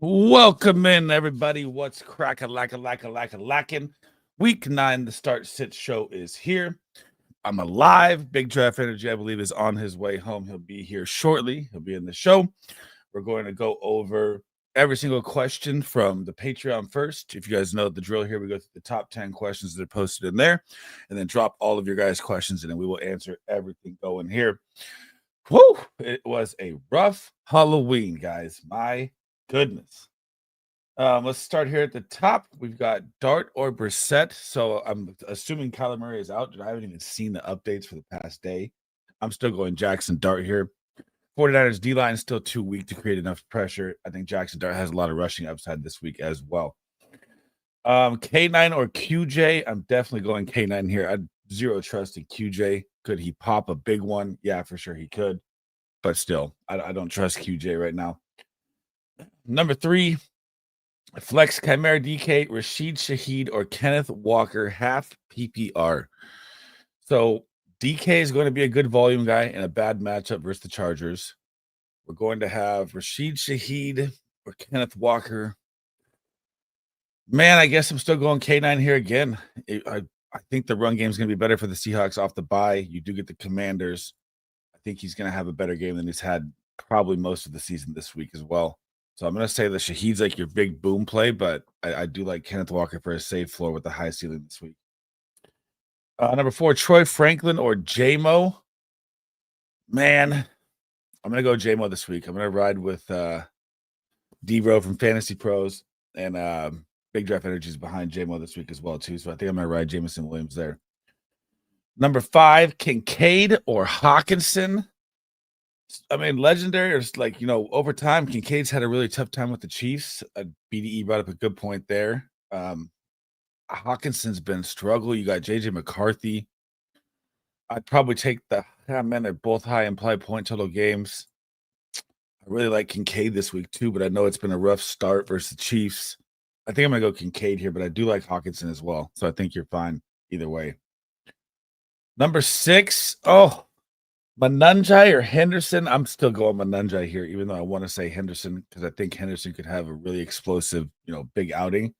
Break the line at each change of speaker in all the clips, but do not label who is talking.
Welcome in, everybody. What's lacking? Week 9, the Start Sit Show is here. I'm alive. Big Draft Energy, I believe, is on his way home. He'll be here shortly. He'll be in the show. We're going to go over every single question from the Patreon first. If you guys know the drill here, we go through the top 10 questions that are posted in there and then drop all of your guys' questions in, and we will answer everything going here. Whew! It was a rough Halloween, guys. My goodness. Let's start here at the top. We've got Dart or Brissett. So I'm assuming Kyler Murray is out. I haven't even seen the updates for the past day. I'm still going Jackson Dart here. 49ers D-line is still too weak to create enough pressure. I think Jackson Dart has a lot of rushing upside this week as well. K9 or QJ? I'm definitely going K9 here. I zero trust in QJ. Could he pop a big one? Yeah, for sure he could. But still, I don't trust QJ right now. Number 3, Flex Chimera DK, Rashid Shaheed, or Kenneth Walker, half PPR. So DK is going to be a good volume guy in a bad matchup versus the Chargers. We're going to have Rashid Shaheed or Kenneth Walker. Man, I guess I'm still going K9 here again. I think the run game is going to be better for the Seahawks off the bye. You do get the Commanders. I think he's going to have a better game than he's had probably most of the season this week as well. So I'm going to say that Shaheed's like your big boom play, but I do like Kenneth Walker for a safe floor with the high ceiling this week. Number 4, Troy Franklin or J-Mo. Man, I'm going to go J-Mo this week. I'm going to ride with D-Bro from Fantasy Pros, and Big Draft Energy is behind J-Mo this week as well, too. So I think I'm going to ride Jameson Williams there. Number 5, Kincaid or Hawkinson. I mean, legendary or like, over time, Kincaid's had a really tough time with the Chiefs. BDE brought up a good point there. Hawkinson's been struggle. You got JJ McCarthy. I'd probably take men are both high implied point total games. I really like Kincaid this week too, but I know it's been a rough start versus the Chiefs. I think I'm going to go Kincaid here, but I do like Hawkinson as well. So I think you're fine either way. Number 6, Manunjai or Henderson? I'm still going Manunjai here, even though I want to say Henderson because I think Henderson could have a really explosive, big outing.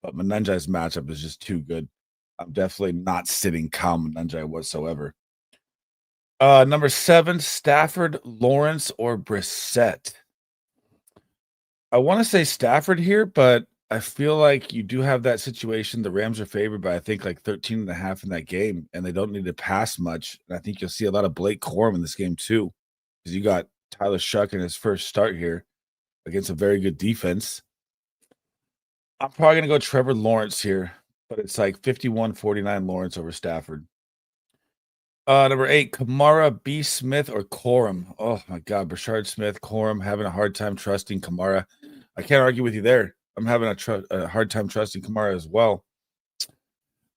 But Manunjai's matchup is just too good. I'm definitely not sitting Kyle Manunjai whatsoever. Number 7, Stafford, Lawrence, or Brissett? I want to say Stafford here, but I feel like you do have that situation. The Rams are favored by, I think, like 13.5 in that game, and they don't need to pass much. And I think you'll see a lot of Blake Corum in this game, too, because you got Tyler Shuck in his first start here against a very good defense. I'm probably going to go Trevor Lawrence here, but it's like 51-49 Lawrence over Stafford. Number 8, Kamara, B. Smith, or Corum? Oh, my God. Brashard Smith, Corum, having a hard time trusting Kamara. I can't argue with you there. I'm having a hard time trusting Kamara as well.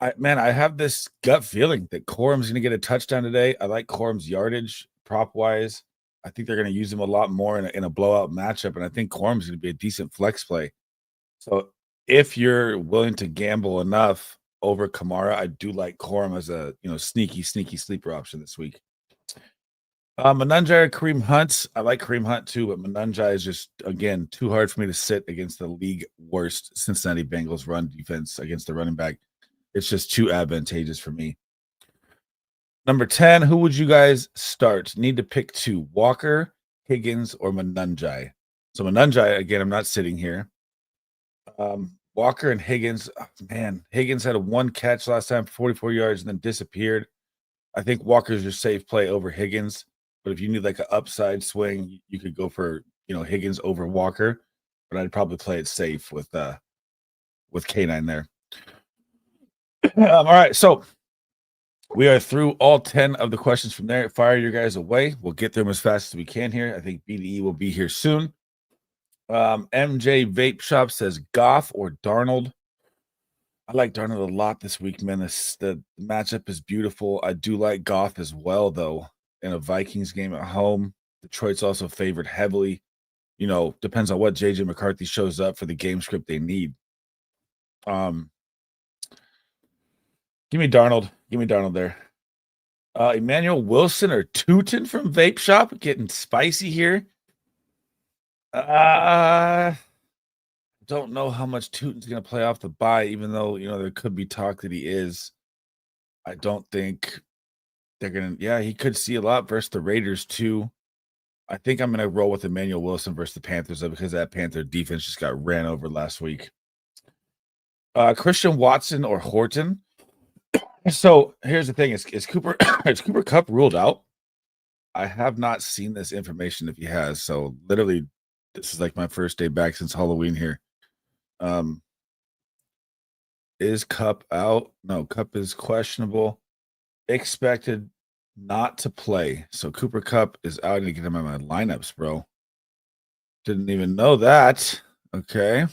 I have this gut feeling that Corum's going to get a touchdown today. I like Corum's yardage prop-wise. I think they're going to use him a lot more in a blowout matchup, and I think Corum's going to be a decent flex play. So if you're willing to gamble enough over Kamara, I do like Corum as a sneaky sleeper option this week. Manunjai or Kareem Hunt. I like Kareem Hunt too, but Manunjai is just, again, too hard for me to sit against the league worst Cincinnati Bengals run defense against the running back. It's just too advantageous for me. Number 10, who would you guys start? Need to pick 2, Walker, Higgins, or Manunjai. So Manunjai, again, I'm not sitting here. Walker and Higgins, Higgins had a 1 catch last time, 44 yards, and then disappeared. I think Walker's your safe play over Higgins. But if you need like an upside swing, you could go for, Higgins over Walker. But I'd probably play it safe with K9 there. All right, so we are through all 10 of the questions from there. Fire your guys away. We'll get through them as fast as we can here. I think BDE will be here soon. MJ Vape Shop says Goff or Darnold. I like Darnold a lot this week, man. The matchup is beautiful. I do like Goff as well, though. In a Vikings game at home, Detroit's also favored heavily. Depends on what JJ McCarthy shows up for the game script they need. Give me Darnold. Give me Darnold there. Emmanuel Wilson or Tootin from Vape Shop, getting spicy here. Don't know how much Tootin's going to play off the bye, even though, there could be talk that he is. I don't think they're going to. Yeah, he could see a lot versus the Raiders, too. I think I'm going to roll with Emmanuel Wilson versus the Panthers, though, because that Panther defense just got ran over last week. Christian Watson or Horton. So here's the thing: is Cooper is Cooper Kupp ruled out? I have not seen this information if he has. So literally, this is like my first day back since Halloween here. Is Kupp out? No, Kupp is questionable. Expected not to play. So Cooper Kupp is out. I need to get him in my lineups, bro. Didn't even know that. Okay.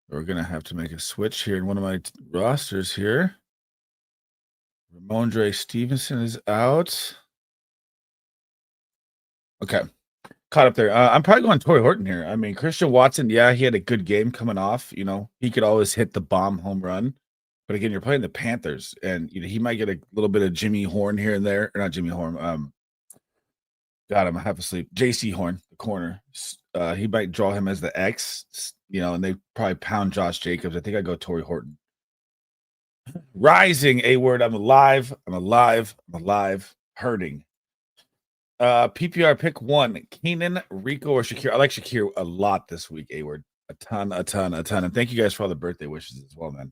We're going to have to make a switch here in one of my rosters here. Ramondre Stevenson is out. Okay. Caught up there. I'm probably going Torrey Horton here. I mean, Christian Watson, yeah, he had a good game coming off. He could always hit the bomb home run. But again, you're playing the Panthers, and he might get a little bit of Jimmy Horn here and there. Or not Jimmy Horn. God, I'm half asleep. JC Horn, the corner. He might draw him as the X, and they probably pound Josh Jacobs. I think I go Torrey Horton. Rising, A-word. I'm alive. Hurting. PPR pick one, Keenan, Rico, or Shakir. I like Shakir a lot this week, A-word. A ton. And thank you guys for all the birthday wishes as well, man.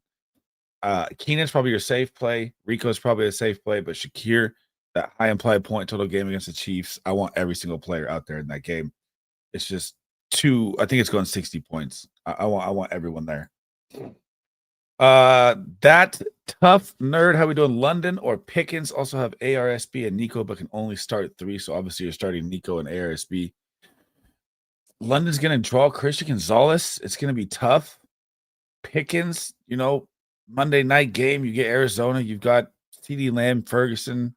Keenan's probably your safe play. Rico's probably a safe play, but Shakir, that high implied point total game against the Chiefs, I want every single player out there in that game. It's just I think it's going 60 points. I want everyone there. That tough nerd, how we doing? London or Pickens also have ARSB and Nico, but can only start 3. So obviously you're starting Nico and ARSB. London's going to draw Christian Gonzalez. It's going to be tough. Pickens, Monday night game, you get Arizona. You've got CeeDee Lamb, Ferguson.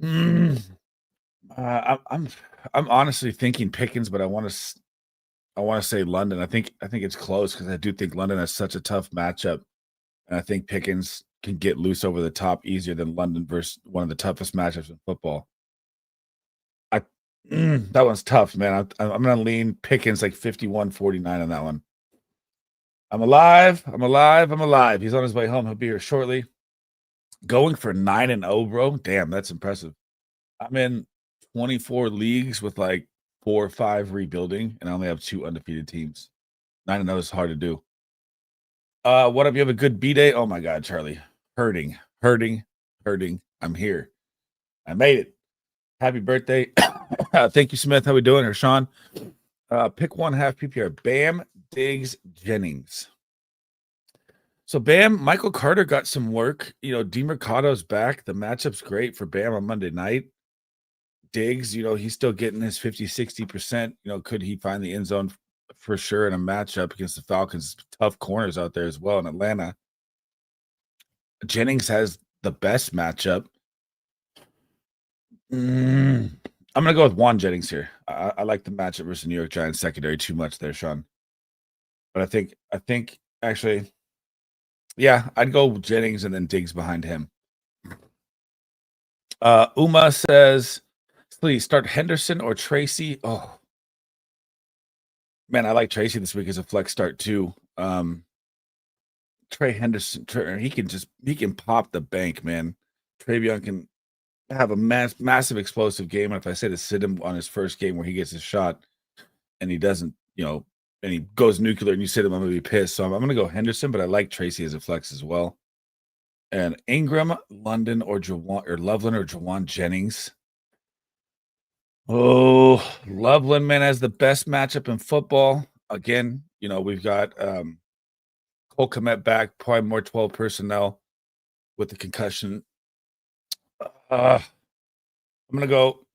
I'm honestly thinking Pickens, but I want to say London. I think it's close because I do think London has such a tough matchup, and I think Pickens can get loose over the top easier than London versus one of the toughest matchups in football. That one's tough, man. I'm going to lean Pickens like 51-49 on that one. I'm alive. He's on his way home. He'll be here shortly. Going for 9-0, bro. Damn, that's impressive. I'm in 24 leagues with like 4 or 5 rebuilding, and I only have 2 undefeated teams. 9-0 is hard to do. What if you have a good B day? Oh my God, Charlie. Hurting. I'm here. I made it. Happy birthday. Thank you, Smith. How we doing here, Sean? Pick one half PPR. Bam, Diggs, Jennings. So Bam, Michael Carter got some work. DeMercado's back. The matchup's great for Bam on Monday night. Diggs, he's still getting his 50-60%. Could he find the end zone for sure in a matchup against the Falcons? Tough corners out there as well in Atlanta. Jennings has the best matchup. I'm going to go with Juan Jennings here. I like the matchup versus New York Giants secondary too much there, Sean. But I think actually, yeah, I'd go Jennings and then Diggs behind him. Uma says, please start Henderson or Tracy. Oh, man, I like Tracy this week as a flex start too. Trey Henderson, he can pop the bank, man. Travion can have a massive explosive game. And if I say to sit him on his first game where he gets his shot and he doesn't, and he goes nuclear and you sit him, I'm going to be pissed. So I'm going to go Henderson, but I like Tracy as a flex as well. And Ingram, London, or Loveland or Jawan Jennings. Oh, Loveland, man, has the best matchup in football. Again, we've got Cole Kmet back, probably more 12 personnel with the concussion. I'm gonna go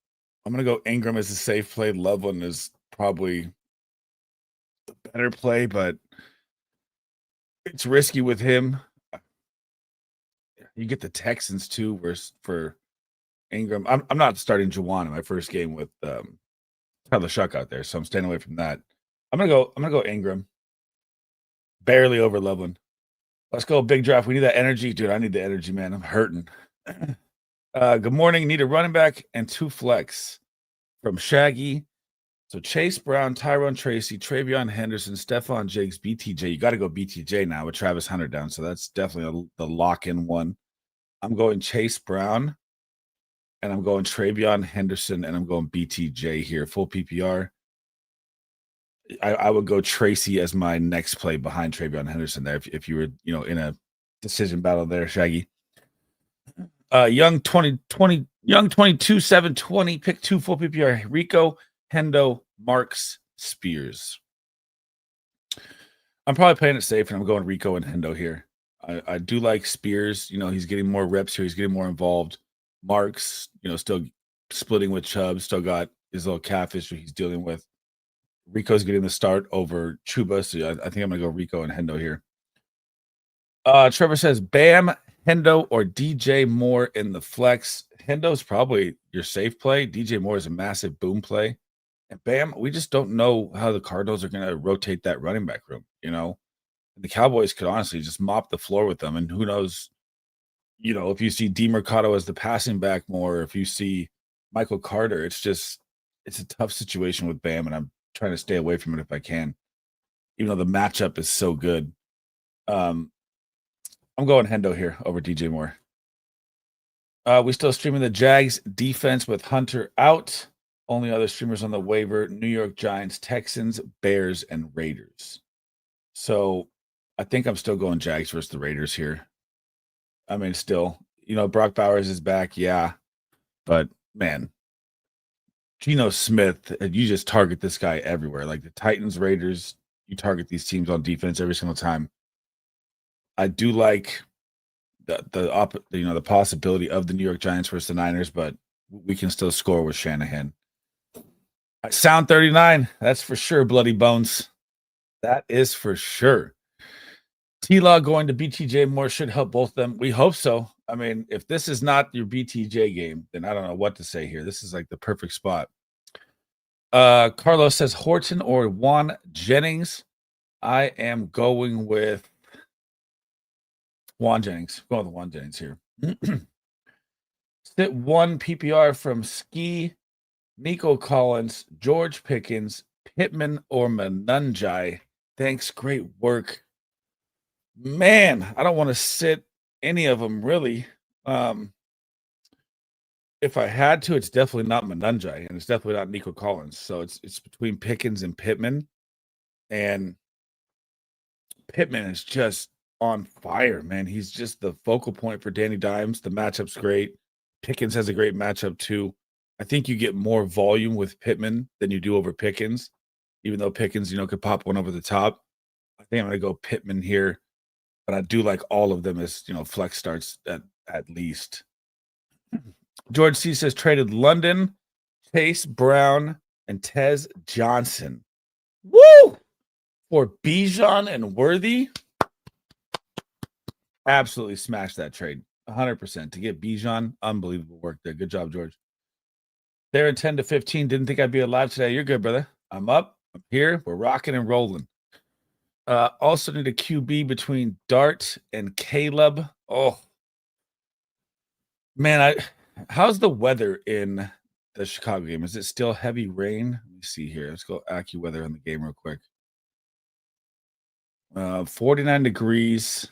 Ingram as a safe play. Loveland is probably the better play, but it's risky with him. You get the Texans too, whereas for Ingram, I'm not starting Juwan in my first game with Tyler Shuck out there, so I'm staying away from that. I'm gonna go Ingram, barely over Loveland. Let's go big draft. We need that energy, dude. I need the energy, man. I'm hurting. Good morning. Need a running back and 2 flex from Shaggy. So Chase Brown, Tyrone Tracy, Travion Henderson, Stephon Diggs, BTJ. You got to go BTJ now with Travis Hunter down. So that's definitely the lock-in one. I'm going Chase Brown, and I'm going Travion Henderson, and I'm going BTJ here. Full PPR. I would go Tracy as my next play behind Travion Henderson there if you were, in a decision battle there, Shaggy. Young 22, 720, pick 2 full PPR. Rico, Hendo, Marks, Spears. I'm probably playing it safe, and I'm going Rico and Hendo here. I do like Spears. He's getting more reps here. He's getting more involved. Marks, still splitting with Chubb. Still got his little calf issue he's dealing with. Rico's getting the start over Chuba, so I think I'm going to go Rico and Hendo here. Trevor says, Bam, Hendo, or DJ Moore in the flex. Hendo's probably your safe play. DJ Moore is a massive boom play. And Bam, we just don't know how the Cardinals are going to rotate that running back room, The Cowboys could honestly just mop the floor with them. And who knows, if you see DeMercado as the passing back more, if you see Michael Carter, it's a tough situation with Bam, and I'm trying to stay away from it if I can, even though the matchup is so good. I'm going Hendo here over DJ Moore. We still streaming the Jags defense with Hunter out. Only other streamers on the waiver: New York Giants, Texans, Bears, and Raiders. So I think I'm still going Jags versus the Raiders here. I mean, still, Brock Bowers is back, yeah. But, man, Geno Smith, you just target this guy everywhere. Like the Titans, Raiders, you target these teams on defense every single time. I do like the possibility of the New York Giants versus the Niners, but we can still score with Shanahan. Sound 39, that's for sure, Bloody Bones. That is for sure. T-Law going to BTJ Moore should help both of them. We hope so. I mean, if this is not your BTJ game, then I don't know what to say here. This is like the perfect spot. Carlos says Horton or Juan Jennings. I am going with Juan Jennings. Going with Juan Jennings here. Sit 1 PPR from Ski, Nico Collins, George Pickens, Pittman, or Manunjai. Thanks. Great work. Man, I don't want to sit any of them, really. If I had to, it's definitely not Manunjai, and it's definitely not Nico Collins. So it's between Pickens and Pittman. And Pittman is just on fire, man. He's just the focal point for Danny Dimes. The matchup's great. Pickens has a great matchup, too. I think you get more volume with Pittman than you do over Pickens, even though Pickens, could pop one over the top. I think I'm going to go Pittman here, but I do like all of them as, flex starts at least. George C. says traded London, Chase Brown, and Tez Johnson. Woo! For Bijan and Worthy. Absolutely smashed that trade. 100%. To get Bijan, unbelievable work there. Good job, George. They're in 10 to 15. Didn't think I'd be alive today. You're good, brother. I'm up. I'm here. We're rocking and rolling. Also need a QB between Dart and Caleb. Oh, man. How's the weather in the Chicago game? Is it still heavy rain? Let me see here. Let's go AccuWeather on the game real quick. 49 degrees.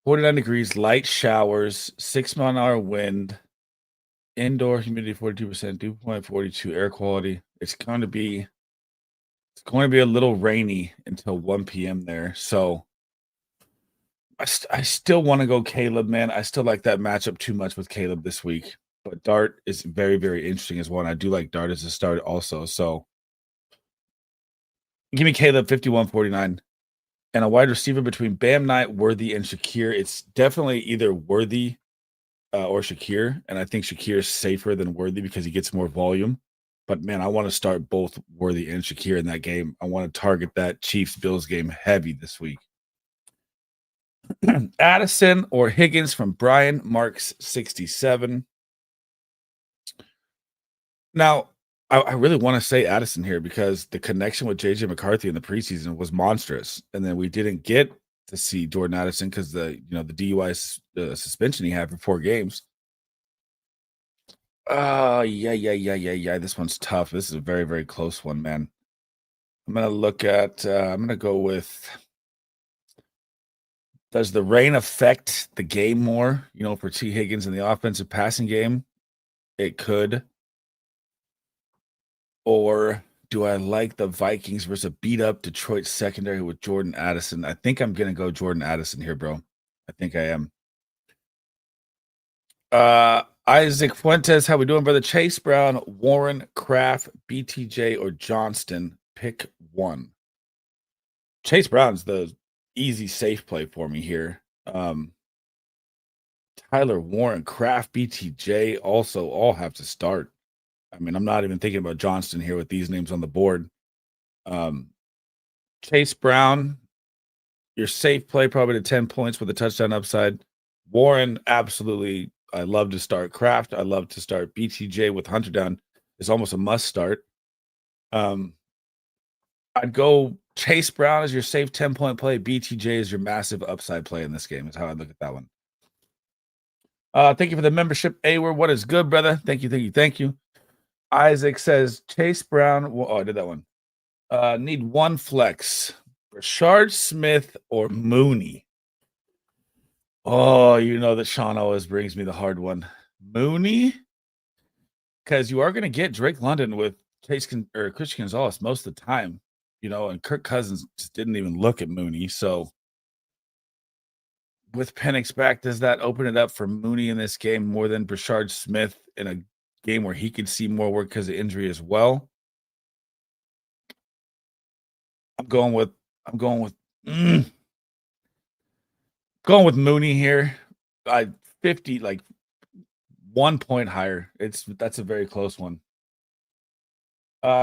49 degrees, light showers, 6-mile-an-hour wind, indoor humidity 42%, dew point 42, air quality. It's going to be a little rainy until 1 p.m. there. So I still want to go Caleb, man. I still like that matchup too much with Caleb this week. But Dart is very, very interesting as well. And I do like Dart as a start also. So give me Caleb 51-49. And a wide receiver between Bam Knight, Worthy, and Shakir. It's definitely either Worthy or Shakir. And I think Shakir is safer than Worthy because he gets more volume. But, man, I want to start both Worthy and Shakir in that game. I want to target that Chiefs-Bills game heavy this week. Addison or Higgins from Brian Marks 67. Now, I really want to say Addison here because the connection with JJ McCarthy in the preseason was monstrous. And then we didn't get to see Jordan Addison because the DUI suspension he had for 4 games. Yeah. This one's tough. This is a very, very close one, man. I'm gonna go with, does the rain affect the game more? For T. Higgins in the offensive passing game? It could. Or do I like the Vikings versus a beat up Detroit secondary with Jordan Addison? I think I'm gonna go Jordan Addison here, bro. I think I am. Isaac Fuentes, how we doing, brother? Chase Brown, Warren, Kraft, BTJ, or Johnston? Pick one. Chase Brown's the easy safe play for me here. Tyler Warren, Kraft, BTJ also all have to start. I mean, I'm not even thinking about Johnston here with these names on the board. Chase Brown, your safe play, probably to 10 points with a touchdown upside. Warren, absolutely. I love to start. Kraft, I love to start. BTJ with Hunter down is almost a must start. I'd go Chase Brown as your safe 10-point play. BTJ is your massive upside play in this game, is how I look at that one. Thank you for the membership, Awer. What is good, brother? Thank you. Isaac says Chase Brown. I did that one. Need one flex. Rashard Smith or Mooney? Oh, that Sean always brings me the hard one. Mooney? Because you are going to get Drake London with Christian Gonzalez most of the time, and Kirk Cousins just didn't even look at Mooney. So with Penix back, does that open it up for Mooney in this game more than Rashard Smith in a game where he could see more work because of injury as well? I'm going with Mooney here. 50, like 1 point higher. That's a very close one.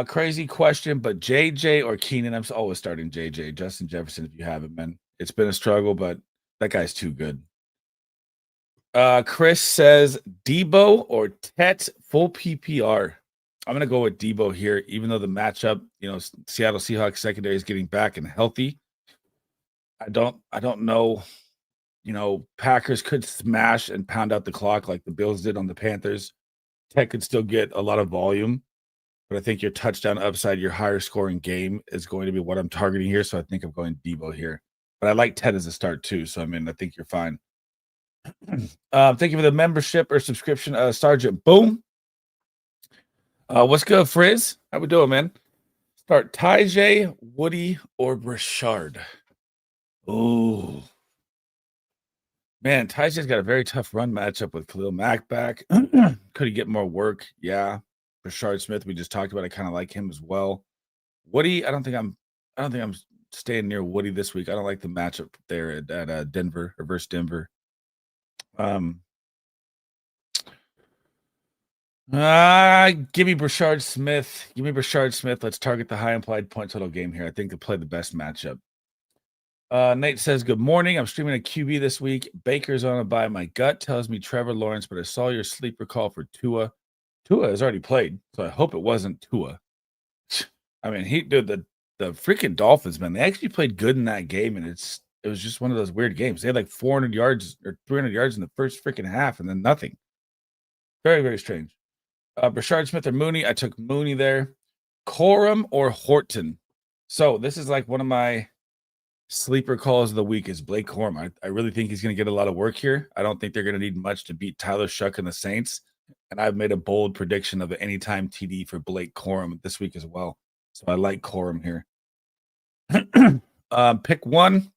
Crazy question, but JJ or Keenan? I'm always starting JJ. Justin Jefferson, if you haven't, man. It's been a struggle, but that guy's too good. Chris says Debo or Tet full PPR. I'm gonna go with Debo here, even though the matchup, Seattle Seahawks secondary is getting back and healthy. I don't know. Packers could smash and pound out the clock like the Bills did on the Panthers. Tet could still get a lot of volume, but I think your touchdown upside, your higher scoring game is going to be what I'm targeting here. So I think I'm going Debo here. But I like Ted as a start too. So I think you're fine. Thank you for the membership or subscription, Sergeant Boom. What's good, Frizz? How we doing, man? Start Tyjae, Woody, or Brashard. Oh, man, Tyjae's got a very tough run matchup with Khalil Mack back. Could he get more work? Yeah. Brashard Smith, we just talked about. I kind of like him as well. Woody, I don't think I'm staying near Woody this week. I don't like the matchup there at Denver or versus Denver. Give me Brashard Smith. Let's target the high implied point total game here. I think to play the best matchup. Nate says, good morning. I'm streaming a QB this week. Baker's on a bye. My gut tells me Trevor Lawrence, but I saw your sleeper call for Tua. Tua has already played, so I hope it wasn't Tua. I mean, the freaking Dolphins, man, they actually played good in that game, and it was just one of those weird games. They had like 400 yards or 300 yards in the first freaking half, and then nothing. Very, very strange. Brashard Smith or Mooney? I took Mooney there. Corum or Horton? So this is like one of my sleeper calls of the week is Blake Corum. I really think he's going to get a lot of work here. I don't think they're going to need much to beat Tyler Shuck and the Saints. And I've made a bold prediction of an anytime TD for Blake Corum this week as well. So I like Corum here. Pick one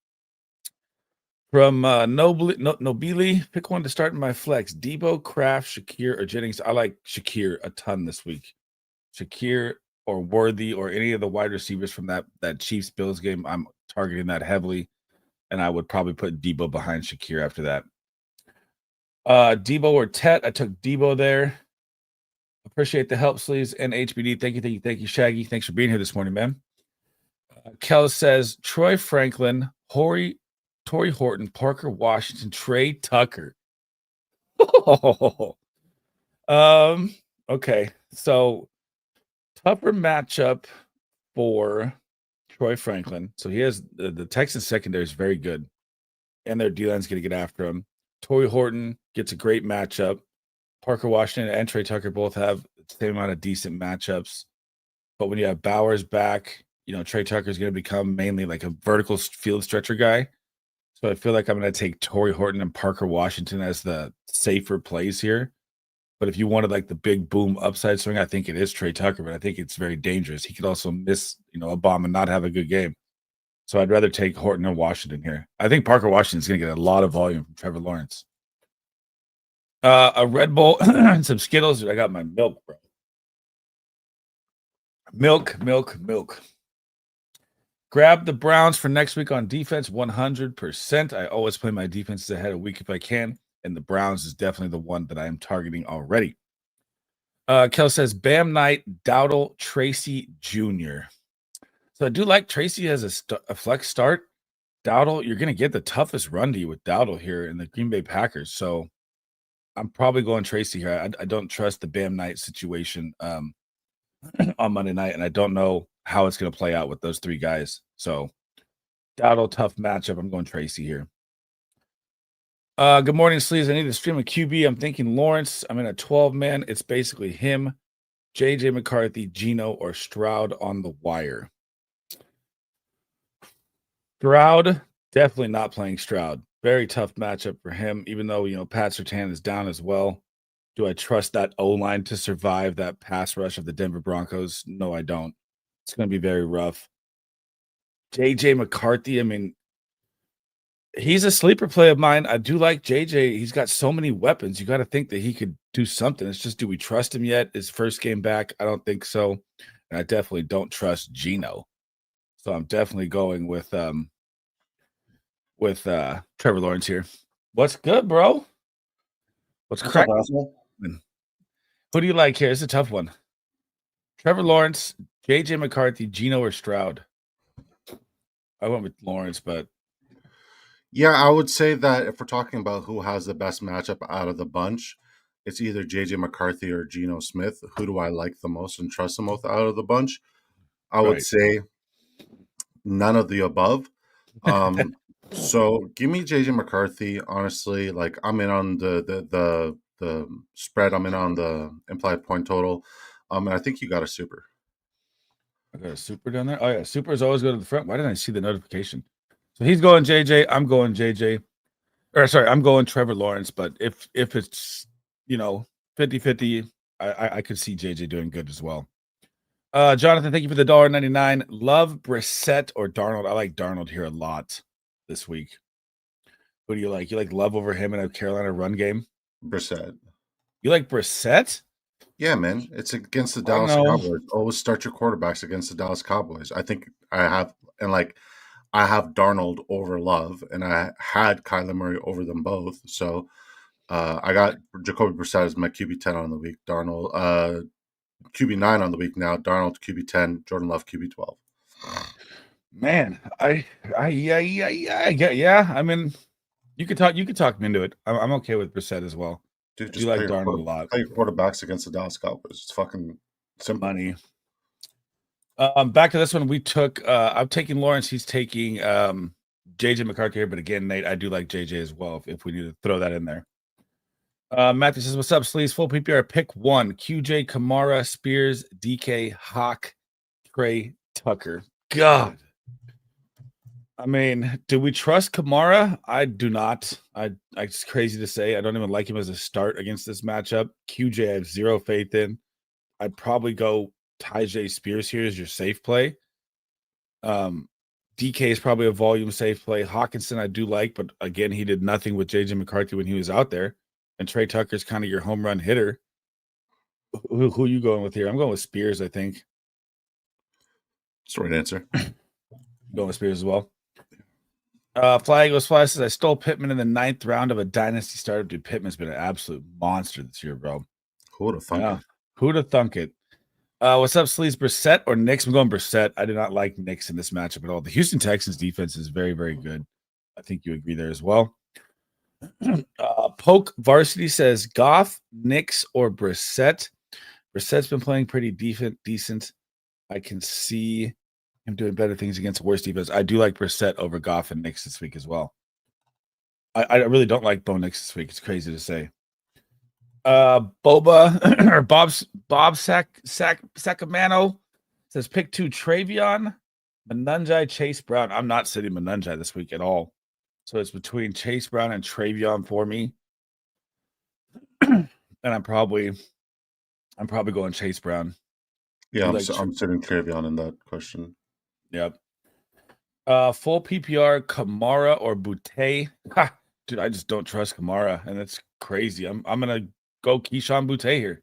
from Nobili. Pick one to start in my flex. Debo, Kraft, Shakir, or Jennings. I like Shakir a ton this week. Shakir or Worthy or any of the wide receivers from that Chiefs Bills game. I'm targeting that heavily, and I would probably put Debo behind Shakir after that. Debo or Tet? I took Debo there. Appreciate the help, sleeves and HBD. Thank you, Shaggy. Thanks for being here this morning, man. Kel says Troy Franklin, Tory Horton, Parker Washington, Trey Tucker. Okay, so tougher matchup for Troy Franklin. So he has the Texans secondary is very good, and their D-line's going to get after him. Tory Horton gets a great matchup. Parker Washington and Trey Tucker both have the same amount of decent matchups. But when you have Bowers back, Trey Tucker is going to become mainly like a vertical field stretcher guy. So I feel like I'm going to take Torrey Horton and Parker Washington as the safer plays here. But if you wanted like the big boom upside swing, I think it is Trey Tucker, but I think it's very dangerous. He could also miss, a bomb and not have a good game. So I'd rather take Horton and Washington here. I think Parker Washington's going to get a lot of volume from Trevor Lawrence. A Red Bull and some Skittles. I got my milk, bro. Milk. Grab the Browns for next week on defense, 100%. I always play my defenses ahead a week if I can, and the Browns is definitely the one that I am targeting already. Kel says, Bam Knight, Dowdle, Tracy Jr. So I do like Tracy as a flex start. Dowdle, you're going to get the toughest run to you with Dowdle here in the Green Bay Packers. So I'm probably going Tracy here. I don't trust the Bam Knight situation on Monday night, and I don't know how it's going to play out with those three guys. So Dowdle, tough matchup. I'm going Tracy here. Good morning, Sleeves. I need to stream a QB. I'm thinking Lawrence. I'm in a 12-man. It's basically him, JJ McCarthy, Geno, or Stroud on the wire. Stroud, definitely not playing Stroud. Very tough matchup for him, even though, Pat Surtain is down as well. Do I trust that O-line to survive that pass rush of the Denver Broncos? No, I don't. It's going to be very rough. JJ McCarthy, I mean, he's a sleeper play of mine. I do like JJ. He's got so many weapons. You got to think that he could do something. It's just, do we trust him yet? His first game back? I don't think so. And I definitely don't trust Geno. So I'm definitely going with Trevor Lawrence here. What's good, bro? What's cracking? Who do you like here? It's a tough one. Trevor Lawrence, JJ McCarthy, Geno, or Stroud? I went with Lawrence, but
yeah, I would say that if we're talking about who has the best matchup out of the bunch, it's either JJ McCarthy or Geno Smith. Who do I like the most and trust the most out of the bunch? I would say none of the above. So give me JJ McCarthy. Honestly, like I'm in on the spread. I'm in on the implied point total. And I think you got a super.
I got a super down there. Oh yeah, supers always go to the front. Why didn't I see the notification? So he's going JJ. I'm going JJ. Or sorry, I'm going Trevor Lawrence. But if it's 50-50, I could see JJ doing good as well. Jonathan, thank you for the $1.99. Love Brissett or Darnold. I like Darnold here a lot this week. Who do you like? You like Love over him in a Carolina run game?
Brissett.
You like Brissett?
Yeah, man. It's against the Dallas Cowboys. Always start your quarterbacks against the Dallas Cowboys. I think I have Darnold over Love, and I had Kyler Murray over them both. So I got Jacoby Brissett as my QB10 on the week. Darnold, QB9 on the week now. Darnold QB10. Jordan Love QB12.
Man, yeah. I mean, you could talk me into it. I'm okay with Brissett as well.
Dude,
you like Darnold a lot.
Play your quarterbacks against the Dallas Cowboys. It's fucking simple.
Money. Back to this one. We took. I'm taking Lawrence. He's taking JJ McCarthy here. But again, Nate, I do like JJ as well. If we need to throw that in there. Matthew says, "What's up, Sleeves? Full PPR. Pick one: QJ, Kamara, Spears, DK, Hawk, Trey, Tucker." God. I mean, do we trust Kamara? I do not. It's crazy to say. I don't even like him as a start against this matchup. QJ, I have zero faith in. I'd probably go Tyjae Spears here as your safe play. DK is probably a volume safe play. Hawkinson, I do like, but again, he did nothing with JJ McCarthy when he was out there. And Trey Tucker's kind of your home run hitter. Who are you going with here? I'm going with Spears, I think.
That's the right answer.
Going with Spears as well. Fly Eagles Fly says, I stole Pittman in the 9th round of a Dynasty startup. Dude, Pittman's been an absolute monster this year, bro.
Who'd have thunk it?
Who'd have thunk it? What's up, Sleeves? Brissett or Knicks? I'm going Brissett. I do not like Knicks in this matchup at all. The Houston Texans defense is very, very good. I think you agree there as well. Poke Varsity says, Goff, Knicks, or Brissett? Brissett's been playing pretty decent. I can see him doing better things against worse defense. I do like Brissett over Goff and Knicks this week as well. I really don't like Bo Nix this week. It's crazy to say. Boba or Bob Sacamano says pick 2 Travion, Manunjai, Chase Brown. I'm not sitting Manunjai this week at all. So it's between Chase Brown and Travion for me. And I'm probably going Chase Brown.
Yeah, I'm sitting Travion in that question.
Yep. Full PPR, Kamara or Boutte. Dude, I just don't trust Kamara, and it's crazy. I'm gonna go Keyshawn Boutte here.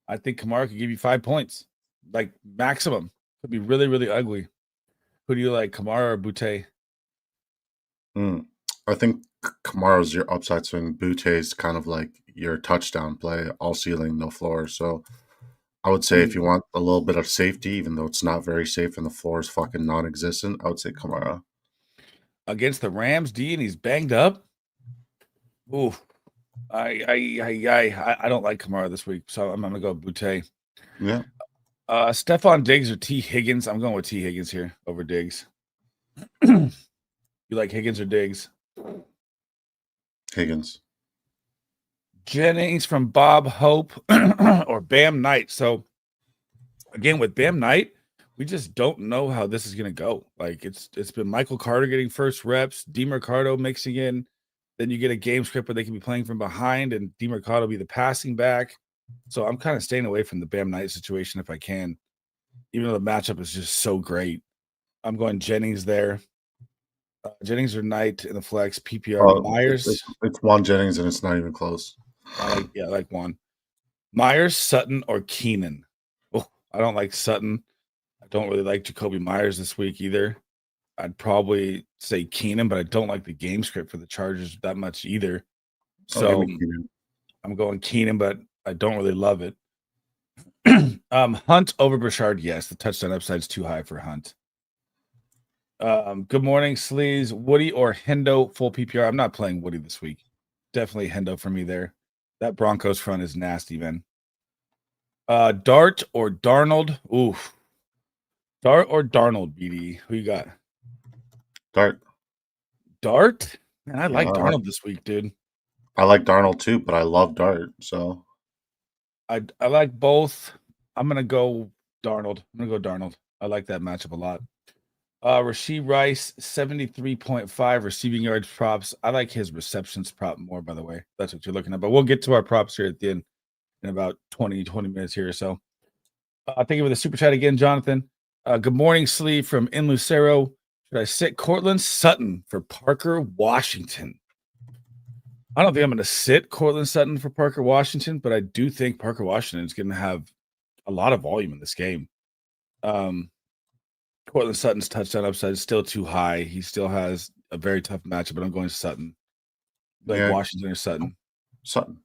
I think Kamara could give you 5 points, like maximum. Could be really, really ugly. Who do you like, Kamara or Boutte?
I think Kamara's your upside swing. Boutte's kind of like your touchdown play, all ceiling, no floor. So I would say if you want a little bit of safety, even though it's not very safe and the floor is fucking non-existent, I would say Kamara.
Against the Rams, D, and he's banged up. Ooh, I don't like Kamara this week, so I'm gonna go Boutte.
Yeah.
Stephon Diggs or T. Higgins? I'm going with T. Higgins here over Diggs. You like Higgins or Diggs?
Higgins.
Jennings from Bob Hope or Bam Knight. So again, with Bam Knight, we just don't know how this is going to go. Like it's been Michael Carter getting first reps, DeMarcado mixing in. Then you get a game script where they can be playing from behind, and DeMarcado will be the passing back. So I'm kind of staying away from the Bam Knight situation if I can, even though the matchup is just so great. I'm going Jennings there. Jennings or Knight in the flex. PPR Myers.
It's Juan Jennings, and it's not even close.
I like Juan. Myers, Sutton, or Keenan. Oh, I don't like Sutton. I don't really like Jacoby Myers this week either. I'd probably say Keenan, but I don't like the game script for the Chargers that much either. So I'm going Keenan, but I don't really love it. Hunt over Brashard, yes. The touchdown upside is too high for Hunt. Good morning, Sleaze. Woody or Hendo full PPR? I'm not playing Woody this week. Definitely Hendo for me there. That Broncos front is nasty, man. Dart or Darnold? Oof. Dart or Darnold, BD? Who you got?
Dart.
Dart? Man, I like Darnold this week, dude.
I like Darnold too, but I love Dart. So
I like both. I'm gonna go Darnold. I like that matchup a lot. Rashee Rice, 73.5 receiving yards props. I like his receptions prop more, by the way. That's what you're looking at. But we'll get to our props here at the end in about 20 minutes here or so. Thank you for the super chat again, Jonathan. Good morning, Slee from in Lucero. Should I sit Cortland Sutton for Parker Washington? I don't think I'm going to sit Cortland Sutton for Parker Washington, but I do think Parker Washington is going to have a lot of volume in this game. Cortland Sutton's touchdown upside is still too high. He still has a very tough matchup, but I'm going Sutton. Washington or Sutton.
Sutton.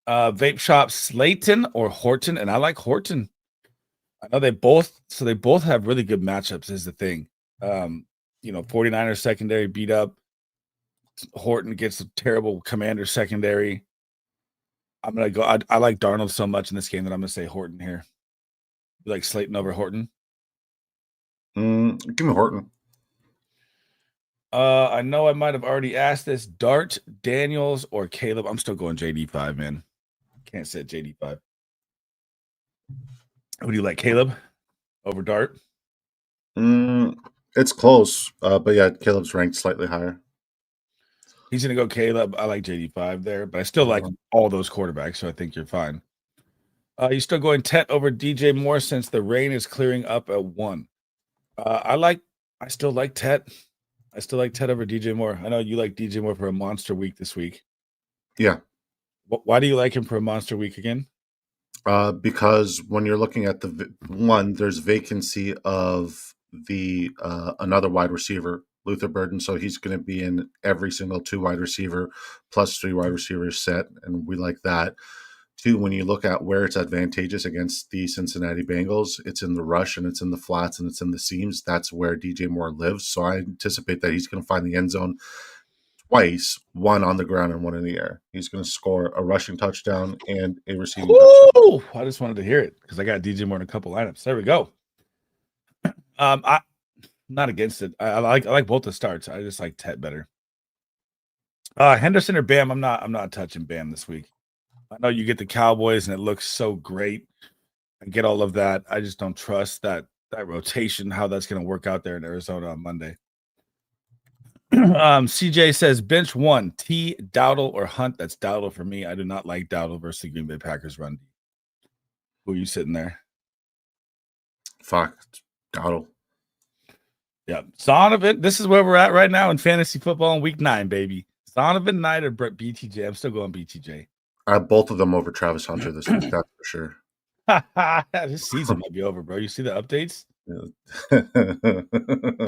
Vape shop Slayton or Horton, and I like Horton. I know they both have really good matchups is the thing. 49ers secondary beat up. Horton gets a terrible Commander secondary. I'm gonna go. I like Darnold so much in this game that I'm gonna say Horton here. You like Slayton over Horton?
Give me Horton.
I know I might have already asked this. Dart, Daniels, or Caleb? I'm still going JD5, man. Can't sit JD5. Who do you like, Caleb over Dart?
It's close, but yeah, Caleb's ranked slightly higher.
He's going to go Caleb. I like JD5 there, but I still like all those quarterbacks, so I think you're fine. You're still going Tet over DJ Moore since the rain is clearing up at 1. I still like Tet. I still like Tet over DJ Moore. I know you like DJ Moore for a monster week this week.
Yeah.
Why do you like him for a monster week again?
Because when you're looking at there's vacancy of the another wide receiver, Luther Burden, so he's going to be in every single 2 wide receiver plus 3 wide receivers set, and we like that. 2, when you look at where it's advantageous against the Cincinnati Bengals, it's in the rush and it's in the flats and it's in the seams. That's where DJ Moore lives. So I anticipate that he's going to find the end zone twice, 1 on the ground and 1 in the air. He's going to score a rushing touchdown and a receiving touchdown.
I just wanted to hear it because I got DJ Moore in a couple lineups. There we go. I'm not against it. I like both the starts. I just like Tet better. Henderson or Bam? I'm not touching Bam this week. I know you get the Cowboys and it looks so great. I get all of that. I just don't trust that rotation, how that's going to work out there in Arizona on Monday. CJ says bench 1, T, Dowdle or Hunt. That's Dowdle for me. I do not like Dowdle versus the Green Bay Packers run. Who are you sitting there?
Fuck, Dowdle.
Yeah, Zonovan. This is where we're at right now in fantasy football in week 9, baby. Zonovan Knight or BTJ. I'm still going BTJ.
I have both of them over Travis Hunter this week, that's for sure.
This season might be over, bro. You see the updates?
Yeah.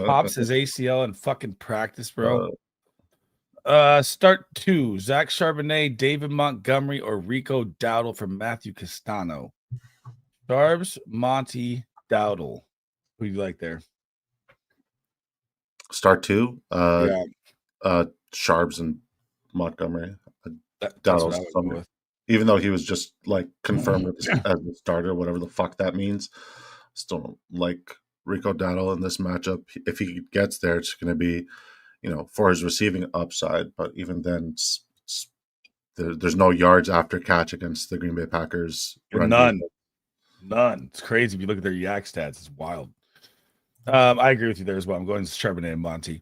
Pops his ACL in fucking practice, bro. Start 2, Zach Charbonnet, David Montgomery, or Rico Dowdle from Matthew Castano. Charbs, Monty, Dowdle. Who do you like there?
Start 2.
Yeah.
Sharbs and Montgomery.
That's what I would go with.
Even though he was just like confirmed as the starter, whatever the fuck that means. Still don't like Rico Dowdle in this matchup. If he gets there, it's going to be, for his receiving upside. But even then, there's no yards after catch against the Green Bay Packers.
None. It's crazy. If you look at their yak stats, it's wild. I agree with you there as well. I'm going to Charbonnet and Monty.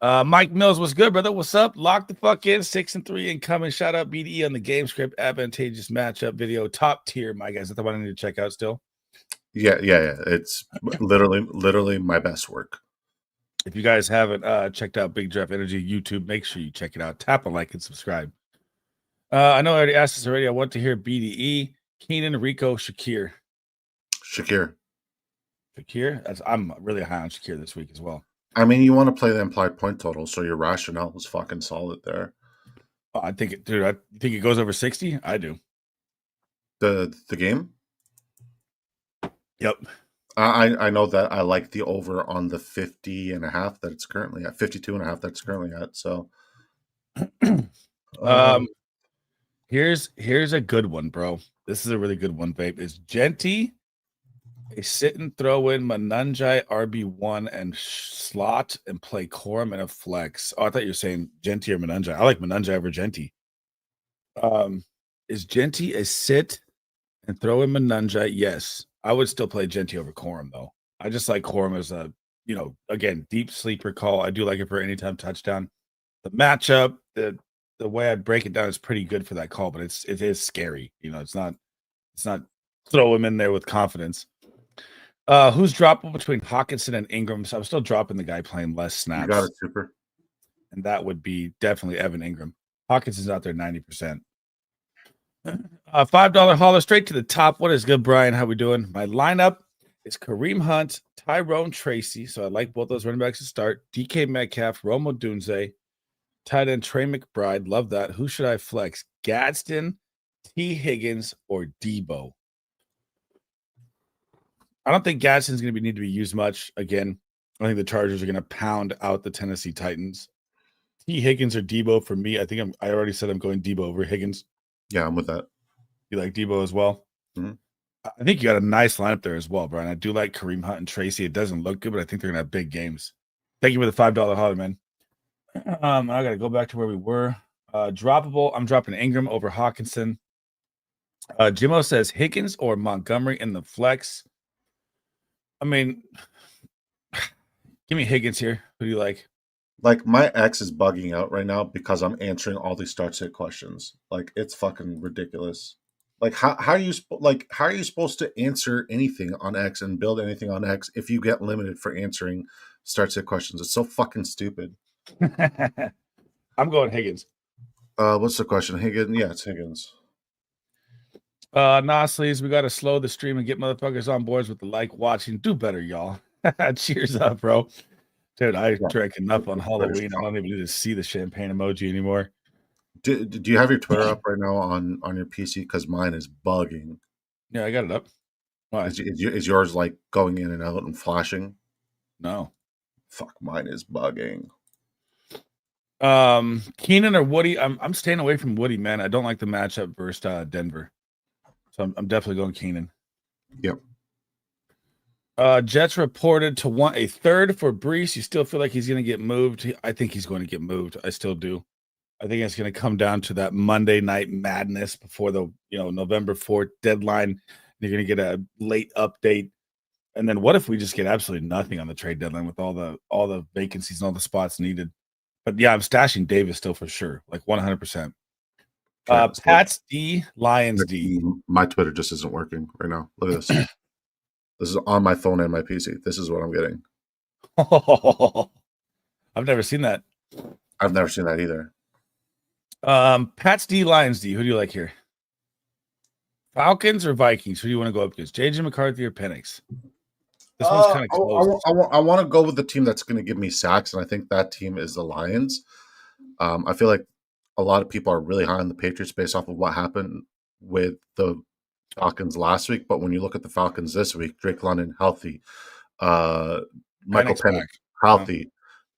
Mike Mills, what's good, brother? What's up? Lock the fuck in. 6-3 incoming. Shout out BDE on the game script. Advantageous matchup video. Top tier, my guys. That's the one I need to check out still.
Yeah. It's literally my best work.
If you guys haven't checked out Big Draft Energy YouTube, make sure you check it out. Tap a like and subscribe. I know I already asked this already. I want to hear BDE, Keenan, Rico, Shakir. I'm really high on Shakir this week as well.
I mean, you want to play the implied point total, so your rationale is fucking solid there.
I think it, dude. I think it goes over 60. I do.
The game?
Yep.
I know that I like the over on the 50.5 that it's currently at, 52.5 that it's currently at. So,
here's a good one, bro. This is a really good one, babe. Is Genty a sit and throw in Manunjai RB1 and slot and play Corum and a flex? Oh, I thought you were saying Genty or Manunjai. I like Manunjai over Genty. Is Genty a sit and throw in Manunjai? Yes. I would still play Genty over Corum, though. I just like Corum as a, again, deep sleeper call. I do like it for anytime touchdown. The matchup, the way I break it down is pretty good for that call, but it is scary. It's not throw him in there with confidence. Who's dropping between Hawkinson and Ingram? So I'm still dropping the guy playing less snaps.
You got it, super.
And that would be definitely Evan Ingram. Hawkinson's out there 90%. $5 hauler straight to the top. What is good, Brian? How we doing? My lineup is Kareem Hunt, Tyrone Tracy. So I like both those running backs to start. DK Metcalf, Romo Dunze, tight end Trey McBride. Love that. Who should I flex? Gadsden, T. Higgins, or Debo? I don't think Gadsden's going to need to be used much. Again, I think the Chargers are going to pound out the Tennessee Titans. T. Higgins or Debo for me. I already said I'm going Debo over Higgins.
Yeah, I'm with that.
You like Debo as well?
Mm-hmm.
I think you got a nice lineup there as well, Brian. I do like Kareem Hunt and Tracy. It doesn't look good, but I think they're going to have big games. Thank you for the $5 holiday, man. I got to go back to where we were. Droppable. I'm dropping Ingram over Hawkinson. Jimmo says Higgins or Montgomery in the flex. I mean, give me Higgins here. Who do you like?
Like, my X is bugging out right now because I'm answering all these start sit questions. Like, it's fucking ridiculous. Like, how are you supposed to answer anything on X and build anything on X if you get limited for answering start sit questions? It's so fucking stupid.
I'm going Higgins.
What's the question? Higgins? Yeah, it's Higgins.
Nosleys, we got to slow the stream and get motherfuckers on boards with the watching. Do better, y'all. Cheers up, bro. Dude, I drank enough on Halloween. I don't even need to see the champagne emoji anymore.
Do you have your Twitter up right now on your PC? Because mine is bugging.
Yeah, I got it up. Why?
Is yours like going in and out and flashing?
No.
Fuck, mine is bugging.
Keenan or Woody? I'm staying away from Woody, man. I don't like the matchup versus Denver. So I'm definitely going Keenan.
Yep.
Jets reported to want a third for Brees. You still feel like he's going to get moved? I think he's going to get moved. I still do. I think it's going to come down to that Monday night madness before the November 4th deadline. You're going to get a late update. And then what if we just get absolutely nothing on the trade deadline with all the vacancies and all the spots needed? But yeah, I'm stashing Davis still for sure, like 100%.
Okay, so
Pats D, Lions D.
my Twitter just isn't working right now. Look at this. This is on my phone and my PC. This is what I'm getting.
I've never seen that.
I've never seen that either.
Pats D, Lions D. Who do you like here? Falcons or Vikings? Who do you want to go up against? JJ McCarthy or Penix? This one's kind of close.
I want to go with the team that's going to give me sacks, and I think that team is the Lions. I feel like a lot of people are really high on the Patriots based off of what happened with the Falcons last week. But when you look at the Falcons this week, Drake London healthy, Michael Penix healthy,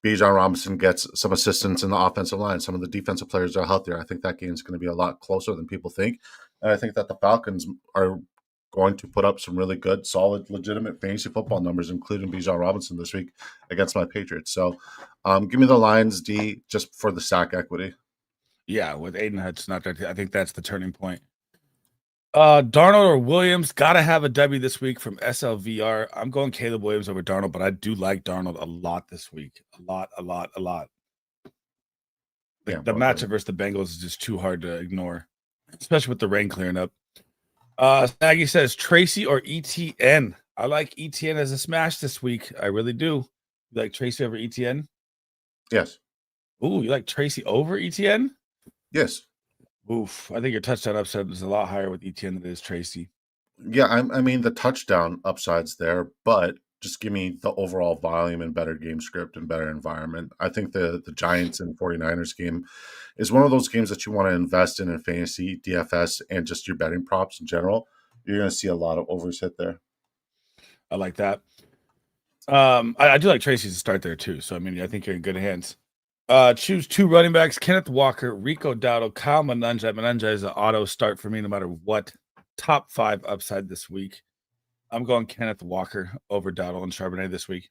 Bijan Robinson gets some assistance in the offensive line. Some of the defensive players are healthier. I think that game is going to be a lot closer than people think. And I think that the Falcons are going to put up some really good, solid, legitimate fantasy football numbers, including Bijan Robinson this week against my Patriots. So give me the Lions D just for the sack equity.
Yeah, with Aiden Hutchinson not there, I think that's the turning point. Darnold or Williams, gotta have a W this week from SLVR. I'm going Caleb Williams over Darnold, but I do like Darnold a lot this week. A lot. The matchup versus the Bengals is just too hard to ignore, especially with the rain clearing up. Snaggy says Tracy or ETN. I like ETN as a smash this week. I really do. You like Tracy over ETN?
Yes.
Ooh, you like Tracy over ETN?
Yes.
Oof. I think your touchdown upside is a lot higher with ETN than it is Tracy.
Yeah, I mean, the touchdown upside's there, but just give me the overall volume and better game script and better environment. I think the Giants and 49ers game is one of those games that you want to invest in fantasy, DFS, and just your betting props in general. You're going to see a lot of overs hit there.
I like that. I do like Tracy to start there too. So, I mean, I think you're in good hands. Choose two running backs, Kenneth Walker, Rico Dowdle, Kyle Manunja. Manunja is an auto start for me no matter what. Top 5 upside this week. I'm going Kenneth Walker over Dowdle and Charbonnet this week.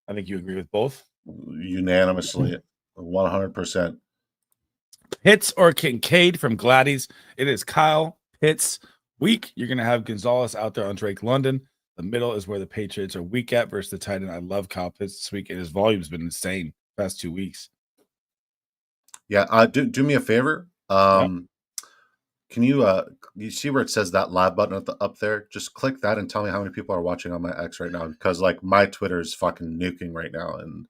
I think you agree with both.
Unanimously, 100%.
Pitts or Kincaid from Gladys. It is Kyle Pitts week. You're going to have Gonzalez out there on Drake London. The middle is where the Patriots are weak at versus the tight end. I love Kyle Pitts this week, and his volume's been insane the past 2 weeks.
Yeah, do me a favor. Can you see where it says that live button up there? Just click that and tell me how many people are watching on my X right now, because like my Twitter is fucking nuking right now. And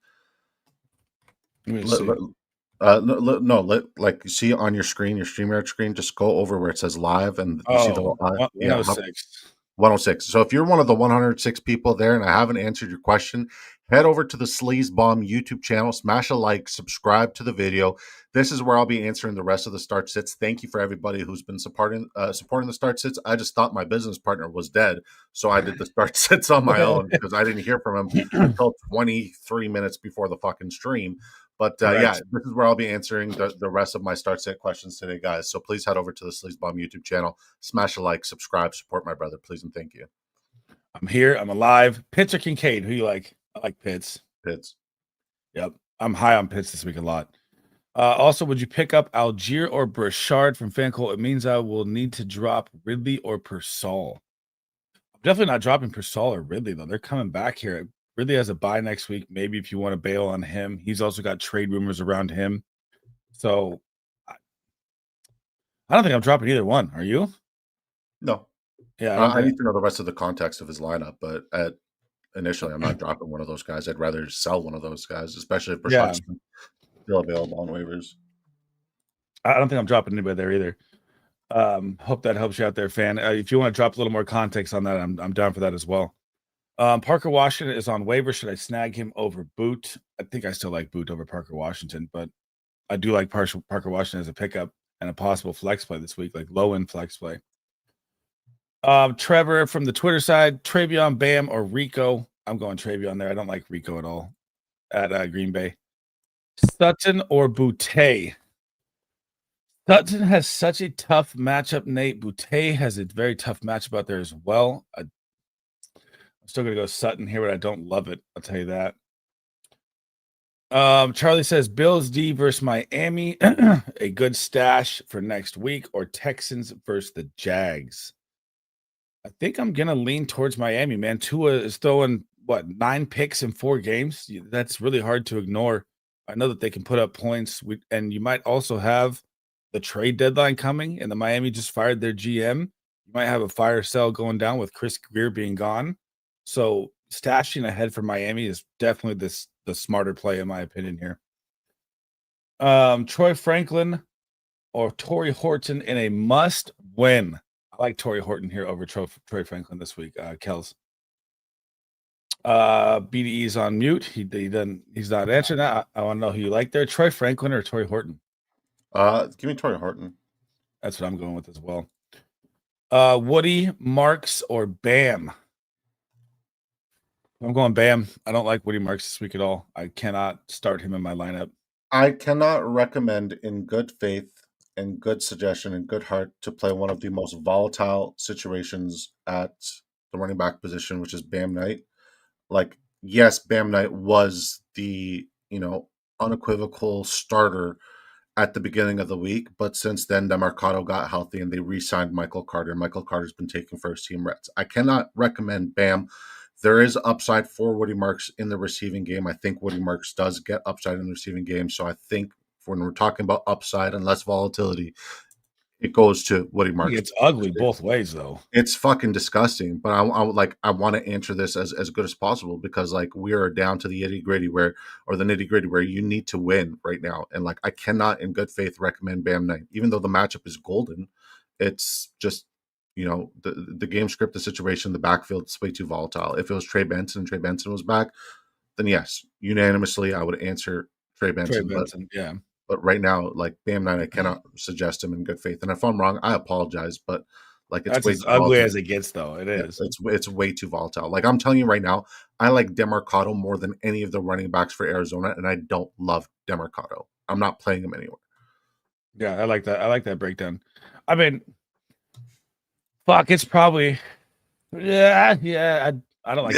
like you see on your screen, your StreamYard screen, just go over where it says live and you see the
106.
106. So if you're one of the 106 people there and I haven't answered your question, head over to the Sleaze Bomb YouTube channel, smash a like, subscribe to the video. This is where I'll be answering the rest of the start sits. Thank you for everybody who's been supporting the start sits. I just thought my business partner was dead, so I did the start sits on my own because I didn't hear from him until 23 minutes before the fucking stream. But yeah, this is where I'll be answering the rest of my start set questions today, guys. So please head over to the Sleaze Bomb YouTube channel, smash a like, subscribe, support my brother, please and thank you.
I'm here. I'm alive. Pitts or Kincaid? Who you like? I like Pitts.
Pitts.
Yep. I'm high on Pitts this week a lot. Also, would you pick up Algier or Burchard from Fancolt? It means I will need to drop Ridley or Persall. I'm definitely not dropping Persall or Ridley, though. They're coming back here. Ridley has a bye next week. Maybe if you want to bail on him. He's also got trade rumors around him. So I don't think I'm dropping either one. Are you?
No.
Yeah.
I need to know the rest of the context of his lineup, but initially I'm not dropping one of those guys. I'd rather sell one of those guys, especially if Burchard's still available on waivers.
I don't think I'm dropping anybody there either. Hope that helps you out there, fan. If you want to drop a little more context on that, I'm down for that as well. Parker Washington is on waiver. Should I snag him over Boot? I think I still like Boot over Parker Washington, but I do like Parker Washington as a pickup and a possible flex play this week, like low end flex play. Trevor from the Twitter side, Travion, Bam, or Rico. I'm going Travion there. I don't like Rico at all at Green Bay. Sutton or Boutte. Sutton has such a tough matchup, Nate. Boutte has a very tough matchup out there as well. I'm still going to go Sutton here, but I don't love it. I'll tell you that. Charlie says Bills D versus Miami, a good stash for next week, or Texans versus the Jags. I think I'm gonna lean towards Miami, man. Tua is throwing what 9 picks in 4 games. That's really hard to ignore. I know that they can put up points, and you might also have the trade deadline coming, and the Miami just fired their GM. You might have a fire sale going down with Chris Greer being gone. So stashing ahead for Miami is definitely the smarter play, in my opinion, here. Troy Franklin or Torrey Horton in a must win. I like Torrey Horton here over Troy Franklin this week. Kels. BDE's on mute. He's not answering that. I want to know who you like there. Troy Franklin or Torrey Horton?
Give me Torrey Horton.
That's what I'm going with as well. Woody, Marks, or Bam? I'm going Bam. I don't like Woody Marks this week at all. I cannot start him in my lineup.
I cannot recommend in good faith and good suggestion and good heart to play one of the most volatile situations at the running back position, which is Bam Knight. Like, yes, Bam Knight was the, unequivocal starter at the beginning of the week, but since then, DeMarcado got healthy and they re-signed Michael Carter. Michael Carter's been taking first-team reps. I cannot recommend Bam. There is upside for Woody Marks in the receiving game. I think Woody Marks does get upside in the receiving game. So I think when we're talking about upside and less volatility, it goes to Woody Marks.
It's ugly both ways, though.
It's fucking disgusting. But I want to answer this as good as possible because we are down to the nitty gritty where you need to win right now. And I cannot in good faith recommend Bam Knight, even though the matchup is golden. It's just the game script, the situation, the backfield, it's way too volatile. If it was Trey Benson and Trey Benson was back, then yes, unanimously I would answer Trey Benson.
Yeah.
But right now, Bam Knight, I cannot suggest him in good faith. And if I'm wrong, I apologize. But
it's way as ugly as it gets, though. It is.
It's way too volatile. I'm telling you right now, I like DeMarcado more than any of the running backs for Arizona, and I don't love DeMarcado. I'm not playing him anywhere.
Yeah, I like that. I like that breakdown. I mean, fuck, it's probably yeah. I don't like.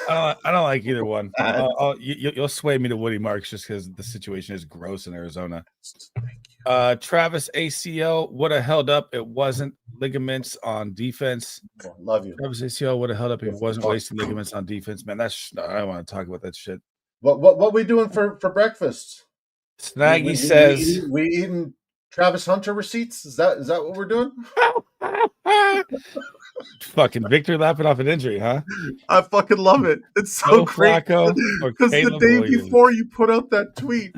I don't like either one. You'll sway me to Woody Marks just because the situation is gross in Arizona. Travis ACL would have held up. It wasn't ligaments on defense.
Love you.
Travis ACL would have held up if it wasn't wasting ligaments on defense. Man, I don't want to talk about that shit.
What we doing for breakfast?
Snaggy says
we eating Travis Hunter receipts. Is that what we're doing?
Fucking Victor laughing off an injury, huh?
I fucking love it. It's so great because the day before you put out that tweet,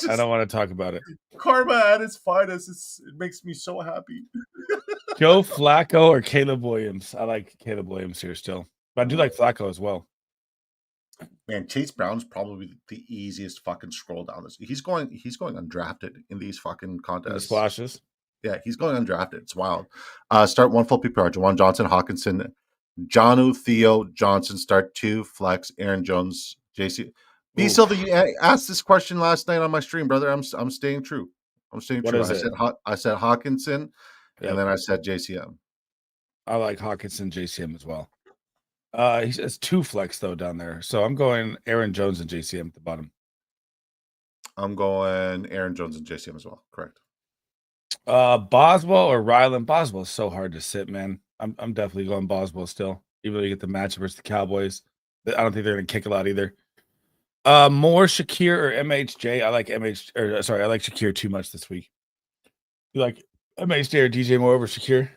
I don't want to talk about it.
Karma at its finest. It makes me so happy.
Joe Flacco or Caleb Williams? I like Caleb Williams here still, but I do like Flacco as well.
Man, Chase Brown's probably the easiest fucking scroll down this. He's going undrafted in these fucking contests.
The splashes.
Yeah, he's going undrafted. It's wild. Start 1 full PPR. Jawan Johnson, Hawkinson, Jonnu, Theo, Johnson. Start 2 flex. Aaron Jones, JC. B Silva, you asked this question last night on my stream, brother. I'm staying true. I'm staying true. I said Hawkinson, and then I said JCM.
I like Hawkinson, JCM as well. He says 2 flex though down there, so I'm going Aaron Jones and JCM at the bottom.
I'm going Aaron Jones and JCM as well. Correct.
Boswell or Ryland? Boswell is so hard to sit, man. I'm definitely going Boswell still, even though you get the matchup versus the Cowboys. I don't think they're going to kick a lot either. More Shakir or MHJ? I like I like Shakir too much this week. You like MHJ or DJ Moore over Shakir?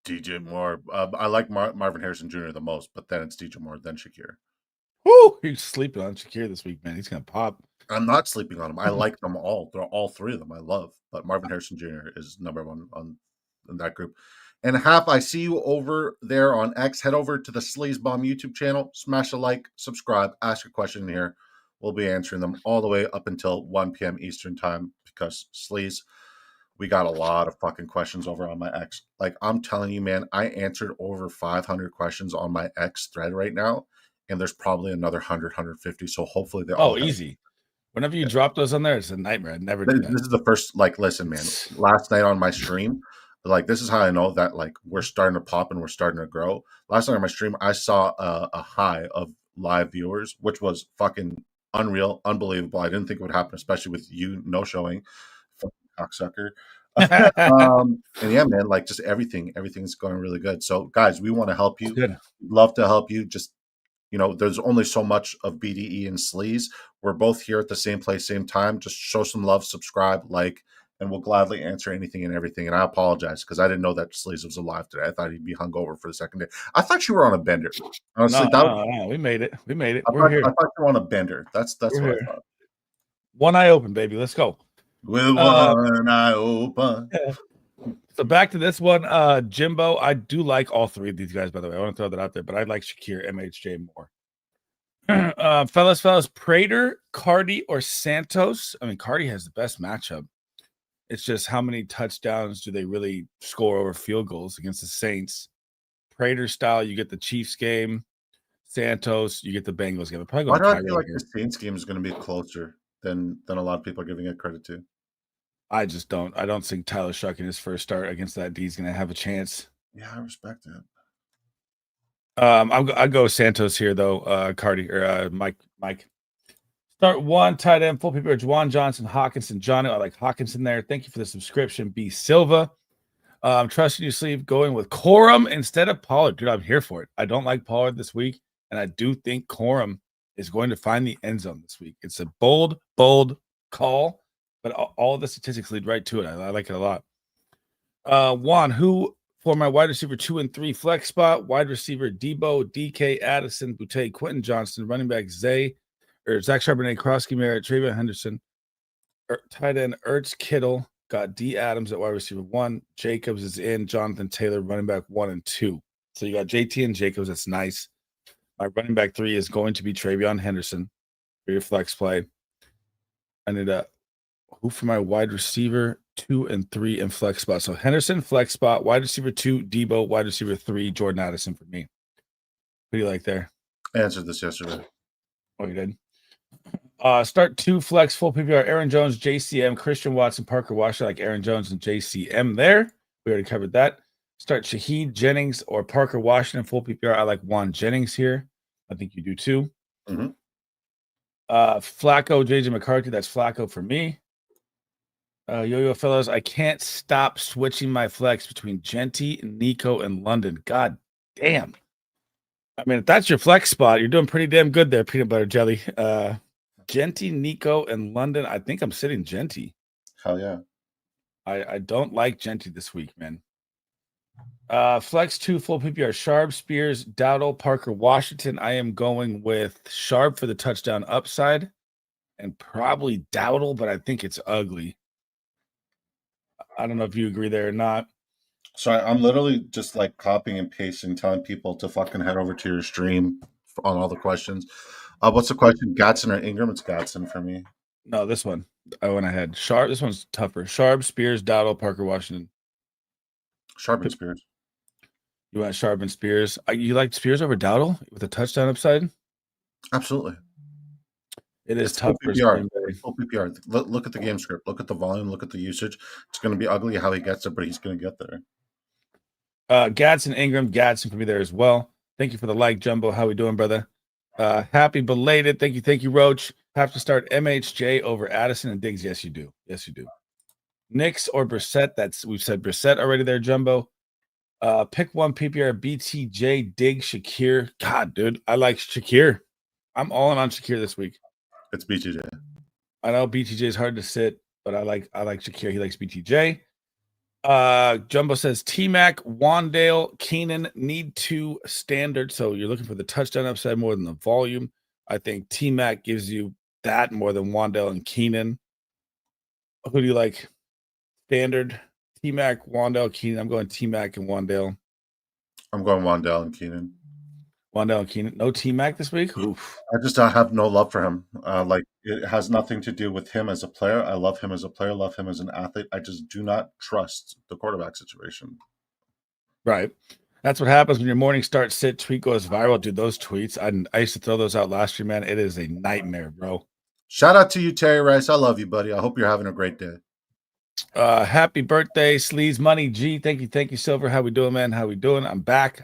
DJ Moore. I like Marvin Harrison Jr. the most, but then it's DJ Moore, then Shakir.
Woo! You're sleeping on Shakir this week, man. He's going to pop.
I'm not sleeping on him. I like them all. They're all 3 of them I love. But Marvin Harrison Jr. is number 1 in that group. And Half, I see you over there on X. Head over to the Sleaze Bomb YouTube channel. Smash a like, subscribe, ask a question in here. We'll be answering them all the way up until 1 p.m. Eastern time because Sleaze, we got a lot of fucking questions over on my X. I'm telling you, man, I answered over 500 questions on my X thread right now. And there's probably another 100, 150. So hopefully they're all
easy. Whenever you drop those on there, it's a nightmare. I never do that.
This is the first, listen, man, last night on my stream, this is how I know that, we're starting to pop and we're starting to grow. Last night on my stream, I saw a high of live viewers, which was fucking unreal, unbelievable. I didn't think it would happen, especially with you no showing, fucking cocksucker. And yeah, man, like just everything's going really good. So, guys, we want to help you.
Good.
We'd love to help you. Just there's only so much of BDE and Sleaze. We're both here at the same place, same time. Just show some love, subscribe, like, and we'll gladly answer anything and everything. And I apologize because I didn't know that Sleaze was alive today. I thought he'd be hungover for the second day. I thought you were on a bender. Honestly,
No, we made it. We made it.
I
We're here.
thought you were on a bender. That's
We're
what
here.
I thought.
One eye open, baby. Let's go.
With one eye open.
So back to this one, Jimbo. I do like all three of these guys, by the way. I want to throw that out there, but I like Shakir, MHJ more. Fellas, Prater, Cardi, or Santos? I mean, Cardi has the best matchup. It's just how many touchdowns do they really score over field goals against the Saints? Prater style, you get the Chiefs game. Santos, you get the Bengals game.
Why do I feel like the Saints game is going to be closer than a lot of people are giving it credit to?
I just don't. I don't think Tyler Shuck in his first start against that D is going to have a chance.
Yeah, I respect it.
I'll go Santos here though. Cardi or Mike. Start one tight end, full people are Juwan Johnson, Hawkinson, Johnny. I like Hawkinson there. Thank you for the subscription. B Silva. I'm trusting you, Sleeve, going with Corum instead of Pollard. Dude, I'm here for it. I don't like Pollard this week, and I do think Corum is going to find the end zone this week. It's a bold call, but all the statistics lead right to it. I like it a lot. Juan, who for my wide receiver 2 and 3 flex spot, wide receiver Debo, DK, Addison, Boutte, Quentin Johnston, running back Zach Charbonnet, Krosky, Merritt, Travion Henderson, tight end Ertz, Kittle, got D Adams at wide receiver 1, Jacobs is in, Jonathan Taylor, running back 1 and 2. So you got JT and Jacobs. That's nice. My running back 3 is going to be Travion Henderson for your flex play. I need who for my wide receiver 2 and 3 in flex spot. So Henderson, flex spot, wide receiver 2, Debo, wide receiver 3, Jordan Addison for me. What do you like there?
I answered this yesterday.
Oh, you did? Start 2 flex, full PPR, Aaron Jones, JCM, Christian Watson, Parker Washington, like Aaron Jones and JCM there. We already covered that. Start Shaheed Jennings or Parker Washington, full PPR. I like Juan Jennings here. I think you do too.
Mm-hmm.
Flacco, JJ McCarthy. That's Flacco for me. Yo-Yo fellows, I can't stop switching my flex between Genty, Nico, and London. God damn. I mean, if that's your flex spot, you're doing pretty damn good there, peanut butter jelly. Genty, Nico, and London. I think I'm sitting Genty.
Hell yeah.
I don't like Genty this week, man. Flex 2, full PPR, Sharp, Spears, Dowdle, Parker, Washington. I am going with Sharp for the touchdown upside and probably Dowdle, but I think it's ugly. I don't know if you agree there or not.
So I'm literally just like copying and pasting, telling people to fucking head over to your stream on all the questions. What's the question? Gatson or Ingram? It's Gatson for me.
No, this one. I went ahead. Sharp. This one's tougher. Sharp, Spears, Dowdle, Parker, Washington.
Sharp and Spears.
You want Sharp and Spears? You like Spears over Dowdle with a touchdown upside?
Absolutely.
It's tough for
full PPR. Look at the game script. Look at the volume. Look at the usage. It's going to be ugly how he gets it, but he's going to get there.
Gadsden, Ingram, Gadsden for me there as well. Thank you for the like, Jumbo. How we doing, brother? Happy belated. Thank you, Roach. Have to start MHJ over Addison and Diggs. Yes, you do. Yes, you do. Knicks or Brissett. We've said Brissett already there, Jumbo. Pick one PPR, BTJ, Diggs, Shakir. God, dude, I like Shakir. I'm all in on Shakir this week.
It's BTJ.
I know BTJ is hard to sit, but I like Shakir. He likes BTJ. Jumbo says T-Mac, Wandale, Keenan need to standard. So you're looking for the touchdown upside more than the volume. I think T-Mac gives you that more than Wandale and Keenan. Who do you like? Standard, T-Mac, Wandale, Keenan. I'm going T-Mac and Wandale.
I'm going Wandale and Keenan.
Wandale and Keenan. No T-Mac this week? Oof.
I just have no love for him. Like, it has nothing to do with him as a player. I love him as a player, love him as an athlete. I just do not trust the quarterback situation.
Right. That's what happens when your morning start sit tweet goes viral. Dude, those tweets, I used to throw those out last year, man. It is a nightmare, bro.
Shout out to you, Terry Rice. I love you, buddy. I hope you're having a great day.
Happy birthday, Sleaze Money G. Thank you, Silver. How we doing, man? How we doing? I'm back.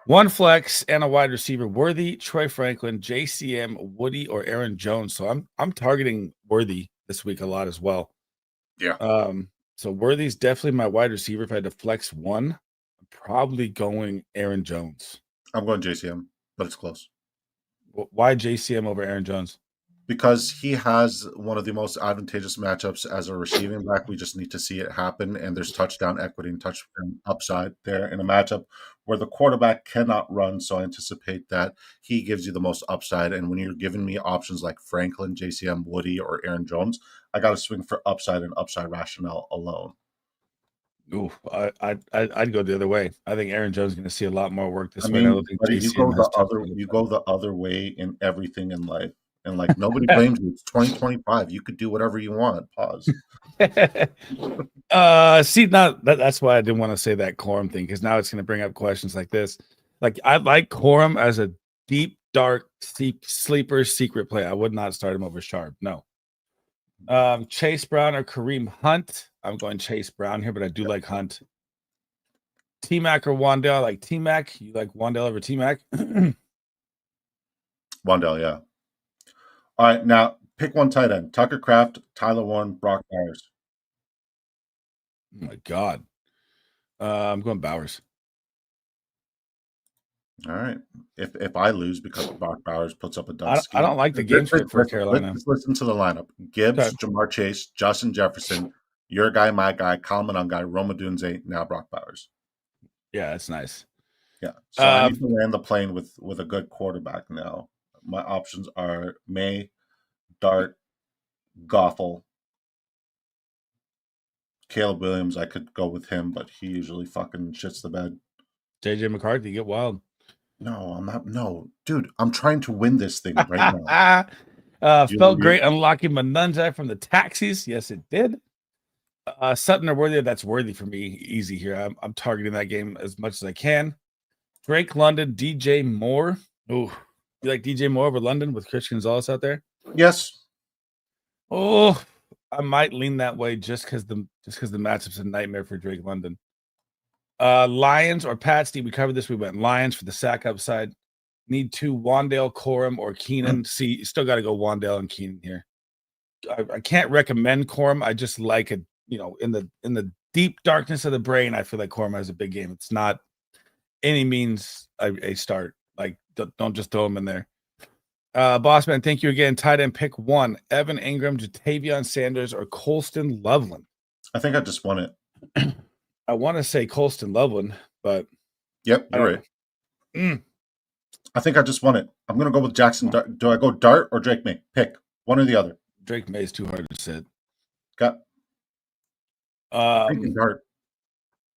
One flex and a wide receiver: Worthy, Troy Franklin, JCM, Woody, or Aaron Jones. So I'm targeting Worthy this week a lot as well.
Yeah.
So Worthy's definitely my wide receiver. If I had to flex one, I'm probably going Aaron Jones.
I'm going JCM, but it's close.
Why JCM over Aaron Jones?
Because he has one of the most advantageous matchups as a receiving back. We just need to see it happen. And there's touchdown equity and touchdown upside there in a matchup where the quarterback cannot run. So I anticipate that he gives you the most upside. And when you're giving me options like Franklin, JCM, Woody, or Aaron Jones, I got to swing for upside and upside rationale alone.
Ooh, I'd go the other way. I think Aaron Jones is going to see a lot more work this
I
way. I
mean,
don't think
buddy,
JCM has
you go the other way in everything in life. And like nobody blames you. It's 2025. You could do whatever you want. Pause.
See, now that's why I didn't want to say that quorum thing, because now it's going to bring up questions like this. Like, I like quorum as a deep, dark sleeper secret play. I would not start him over Sharp. No. Chase Brown or Kareem Hunt. I'm going Chase Brown here, but I do like Hunt. T-Mac or Wandale. I like T-Mac. You like Wandale over T-Mac?
Wandale, yeah. All right, now pick one tight end: Tucker Kraft, Tyler Warren, Brock Bowers.
Oh my God. I'm going Bowers.
All right. If I lose because Brock Bowers puts up a dud
I don't like the game script for Carolina.
Let's listen to the lineup: Gibbs,
Okay.
Jamar Chase, Justin Jefferson, your guy, my guy, Kalman guy, Roma Dunze, now Brock Bowers.
Yeah, that's nice.
Yeah. So I need to land the plane with a good quarterback now. My options are May, Dart, Goffel, Caleb Williams. I could go with him, but he usually fucking shits the bed.
JJ McCarthy, get wild.
No, I'm not. No, dude, I'm trying to win this thing right now.
Felt great unlocking Manunja from the taxis. Yes, it did. Sutton or Worthy, that's Worthy for me. Easy here. I'm targeting that game as much as I can. Drake London, DJ Moore. Oh, you like DJ Moore over London with Chris Gonzalez out there?
Yes.
Oh, I might lean that way just because the matchup's a nightmare for Drake London. Lions or Pats. We covered this. We went Lions for the sack upside. Need two: Wandale, Corum, or Keenan. See, still got to go Wandale and Keenan here. I can't recommend Corum. I just like it. You know, in the deep darkness of the brain, I feel like Corum has a big game. It's not any means a start. Like, don't just throw him in there. Bossman, thank you again. Tight end, pick one: Evan Ingram, Jatavion Sanders, or Colston Loveland.
I think I just won it.
I want to say Colston Loveland, but
yep, you're right. I think I just won it. I'm going to go with Jackson. Do I go Dart or Drake May? Pick one or the other.
Drake May is too hard to sit.
Got. Dart.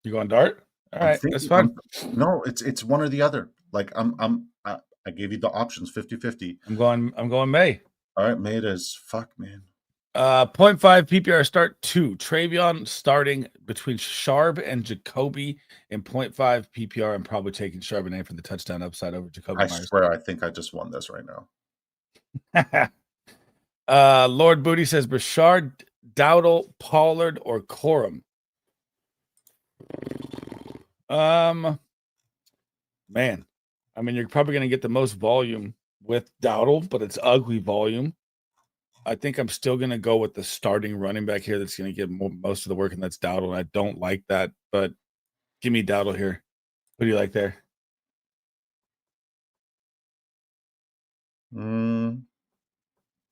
You going Dart? All right, that's fine.
No, it's one or the other. Like I gave you the options 50-50.
I'm going May.
All right, May it is. Fuck, man.
0.5 PPR start 2. Travion starting between Sharp and Jacoby in 0.5 PPR. I'm probably taking Charbonnet for the touchdown upside over Jacoby
Myers. Swear, I think I just won this right
now. Lord Booty says Brashard, Dowdle, Pollard, or Corum. Man, I mean, you're probably going to get the most volume with Dowdle, but it's ugly volume. I think I'm still going to go with the starting running back here that's going to get most of the work, and that's Dowdle. I don't like that, but give me Dowdle here. What do you like there?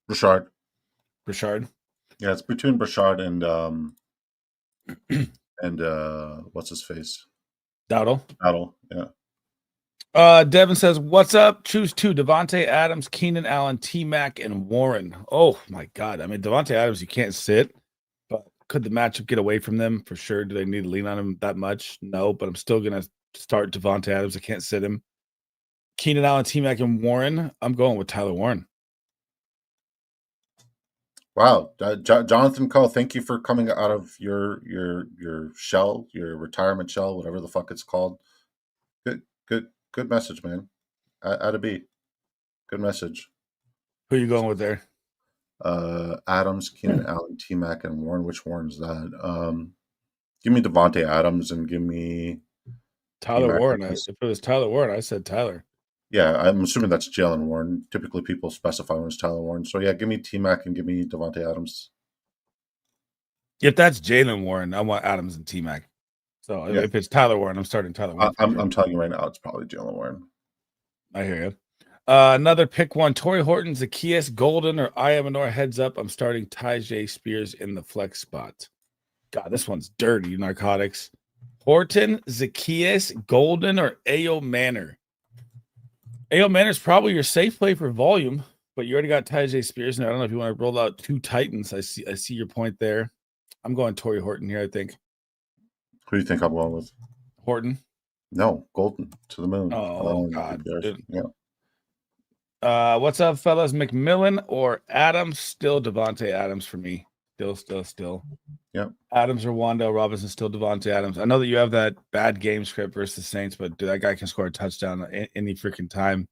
Brashard.
Yeah,
it's between Brashard and what's his face?
Dowdle,
yeah.
Devin says, what's up? Choose two: Devontae Adams, Keenan Allen, T-Mac, and Warren. Oh, my God. I mean, Devontae Adams, you can't sit, but could the matchup get away from them? For sure. Do they need to lean on him that much? No, but I'm still going to start Devontae Adams. I can't sit him. Keenan Allen, T-Mac, and Warren. I'm going with Tyler Warren.
Wow. Jonathan Cole, thank you for coming out of your shell, your retirement shell, whatever the fuck it's called. Good message, man. Out of B. Good message.
Who are you going with there?
Adams, Keenan Allen, T-Mac, and Warren. Which Warren's that? Give me Devontae Adams and give me
Tyler
T-Mac
Warren.
is-
If it was Tyler Warren, I said Tyler.
Yeah, I'm assuming that's Jalen Warren. Typically, people specify when it's Tyler Warren. So yeah, give me T-Mac and give me Devontae Adams.
If that's Jalen Warren, I want Adams and T-Mac. So
Yeah.
if it's Tyler Warren, I'm starting Tyler Warren.
I'm telling you right now, it's probably Jalen Warren.
I hear you. Another pick one: Torrey Horton, Zacchaeus Golden, or I am Honor. Heads up, I'm starting Tyjae Spears in the flex spot. God, this one's dirty. Narcotics. Horton, Zacchaeus Golden, or Ayo Manor. Ayo Manor's probably your safe play for volume, but you already got Tyjae Spears. And I don't know if you want to roll out two Titans. I see your point there. I'm going Torrey Horton here, I think.
Who do you think I'm going with?
Horton.
No, Golden to the moon.
Oh, God.
Yeah.
What's up, fellas? McMillan or Adams? Still Devontae Adams for me. Still.
Yeah.
Adams or Wandale Robinson, still Devontae Adams. I know that you have that bad game script versus the Saints, but dude, that guy can score a touchdown any freaking time.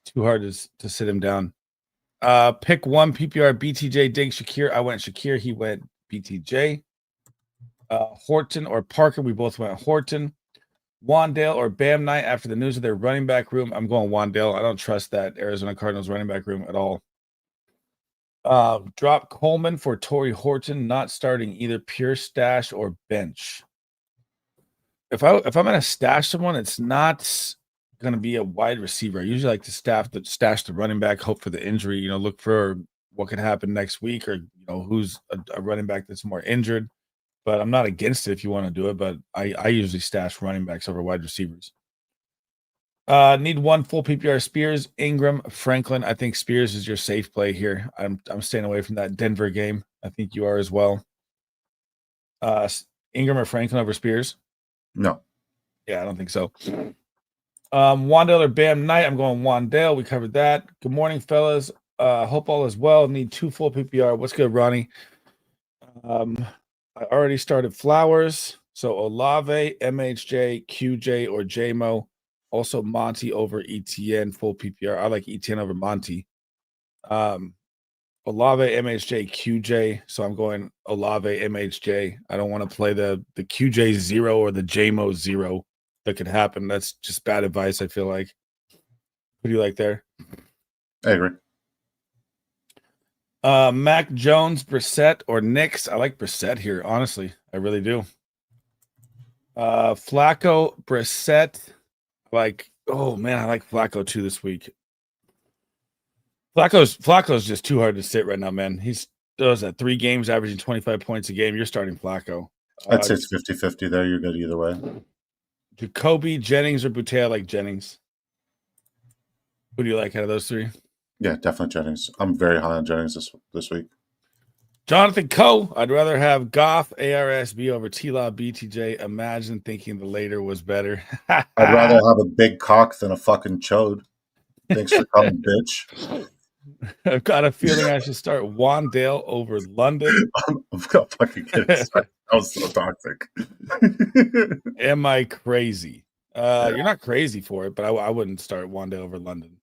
Too hard to sit him down. Pick one PPR, BTJ, Diggs, Shakir. I went Shakir. He went BTJ. Horton or Parker. We both went Horton. Wandale or Bam Knight. After the news of their running back room, I'm going Wandale. I don't trust that Arizona Cardinals running back room at all. Drop Coleman for Torrey Horton, not starting either pure stash or bench. If I'm gonna stash someone, it's not gonna be a wide receiver. I usually like to stash the running back, hope for the injury, look for what could happen next week, or who's a running back that's more injured. But I'm not against it if you want to do it, but I usually stash running backs over wide receivers. Need one full PPR. Spears, Ingram, Franklin. I think Spears is your safe play here. I'm staying away from that Denver game. I think you are as well. Ingram or Franklin over Spears?
No.
Yeah, I don't think so. Wandale or Bam Knight. I'm going Wandale. We covered that. Good morning, fellas. Hope all is well. Need two full PPR. What's good, Ronnie? I already started Flowers. So Olave, MHJ, QJ, or JMO. Also Monty over ETN, full PPR. I like ETN over Monty. Olave, MHJ, QJ. So I'm going Olave, MHJ. I don't want to play the QJ 0 or the JMO 0. That could happen. That's just bad advice, I feel like. What do you like there?
I agree.
Mac Jones, Brissett, or Knicks. I like Brissett here, honestly. I really do. Flacco, Brissett. Oh man, I like Flacco too this week. Flacco's just too hard to sit right now, man. He's does that 3 games averaging 25 points a game. You're starting Flacco.
I'd say it's 50-50 there. You're good either way.
Jacoby, Jennings, or Boutte. I like Jennings. Who do you like out of those 3?
Yeah, definitely Jennings. I'm very high on Jennings this week.
Jonathan Coe. I'd rather have Goff, ARSB over T-Law, BTJ. Imagine thinking the later was better.
I'd rather have a big cock than a fucking chode. Thanks for coming, bitch.
I've got a feeling I should start Wandale over London.
I'm fucking kidding. That was so toxic.
Am I crazy? You're not crazy for it, but I wouldn't start Wandale over London.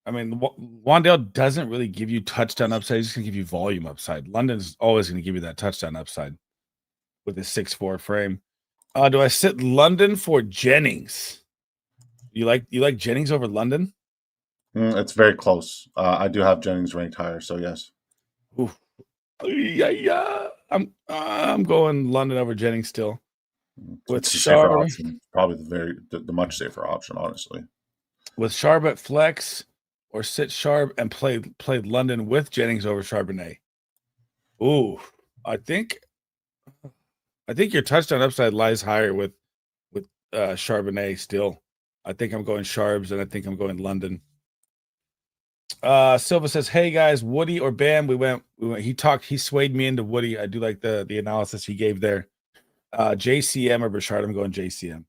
I mean, Wandale doesn't really give you touchdown upside. He's just going to give you volume upside. London's always going to give you that touchdown upside with his 6'4" frame. Do I sit London for Jennings? You like Jennings over London?
It's very close. I do have Jennings ranked higher, so yes.
Oof. Yeah. I'm going London over Jennings still. With
safer option, probably the much safer option, honestly.
With Sharp at flex, or sit Sharp and play London with Jennings over Charbonnet. Ooh, I think your touchdown upside lies higher with Charbonnet still. I think I'm going Sharps, and I think I'm going London. Silva says, "Hey guys, Woody or Bam?" We went. He swayed me into Woody. I do like the analysis he gave there. JCM or Bashard? I'm going JCM.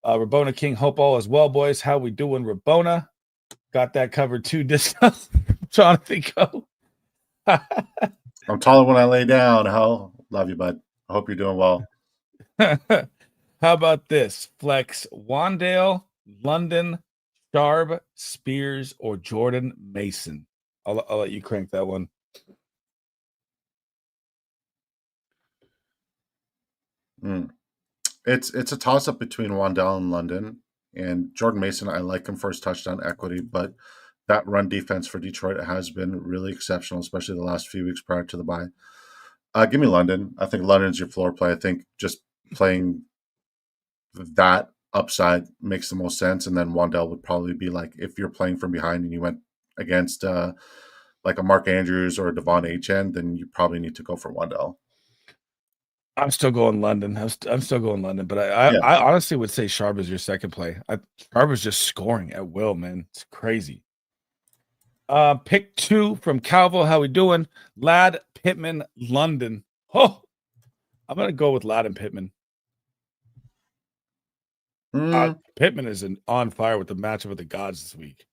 Rabona King, hope all is well, boys. How we doing, Rabona? Got that covered too. Jonathan Go.
I'm taller when I lay down. Hell, love you, bud. I hope you're doing well.
How about this? Flex Wandale, London, Sharp, Spears, or Jordan Mason. I'll let you crank that one.
It's a toss up between Wandell and London. And Jordan Mason, I like him for his touchdown equity, but that run defense for Detroit has been really exceptional, especially the last few weeks prior to the bye. Give me London. I think London's your floor play. I think just playing that upside makes the most sense. And then Wandell would probably be like, if you're playing from behind and you went against like a Mark Andrews or a Devon Achane, then you probably need to go for Wandell.
I'm still going London. I'm still going London, but I honestly would say Sharp is your second play. Sharp is just scoring at will, man. It's crazy. Pick 2 from Calvo. How we doing? Lad, Pittman, London. Oh, I'm gonna go with Lad and Pittman. Pittman is on fire with the matchup with the gods this week.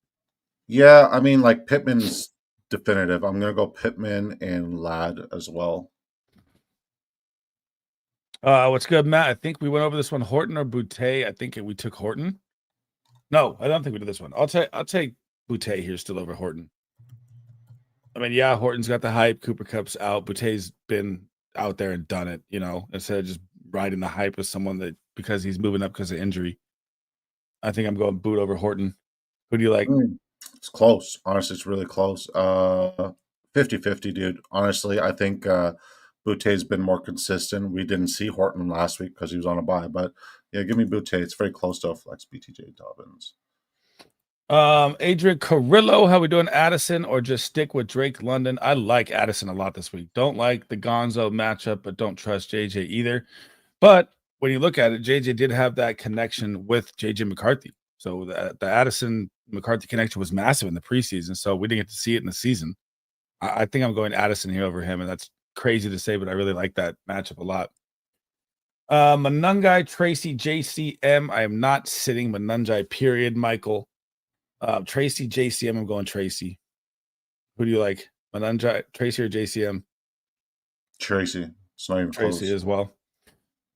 Yeah, I mean, like Pittman's definitive. I'm gonna go Pittman and Lad as well.
What's good, Matt? I think we went over this one. Horton or Boutte? I think we took Horton. No, I don't think we did this one. I'll take Boutte here still over Horton. I mean, yeah, Horton's got the hype. Cooper Kupp's out. Boutte's been out there and done it, instead of just riding the hype of someone that because he's moving up because of injury. I think I'm going Boot over Horton. Who do you like?
It's close. Honestly, it's really close. 50-50, dude. Honestly, I think Boutte's been more consistent. We didn't see Horton last week because he was on a bye. But, yeah, give me Boutte. It's very close to a flex BTJ Dobbins.
Adrian Carrillo, how we doing? Addison or just stick with Drake London? I like Addison a lot this week. Don't like the Gonzo matchup, but don't trust JJ either. But when you look at it, JJ did have that connection with JJ McCarthy. So the Addison McCarthy connection was massive in the preseason. So we didn't get to see it in the season. I think I'm going Addison here over him, and that's crazy to say, but I really like that matchup a lot. Manungai, Tracy, JCM. I am not sitting Manungai, period, Michael. Tracy, JCM. I'm going Tracy. Who do you like? Manungai, Tracy, or JCM?
Tracy. It's not even
Tracy
close.
as well.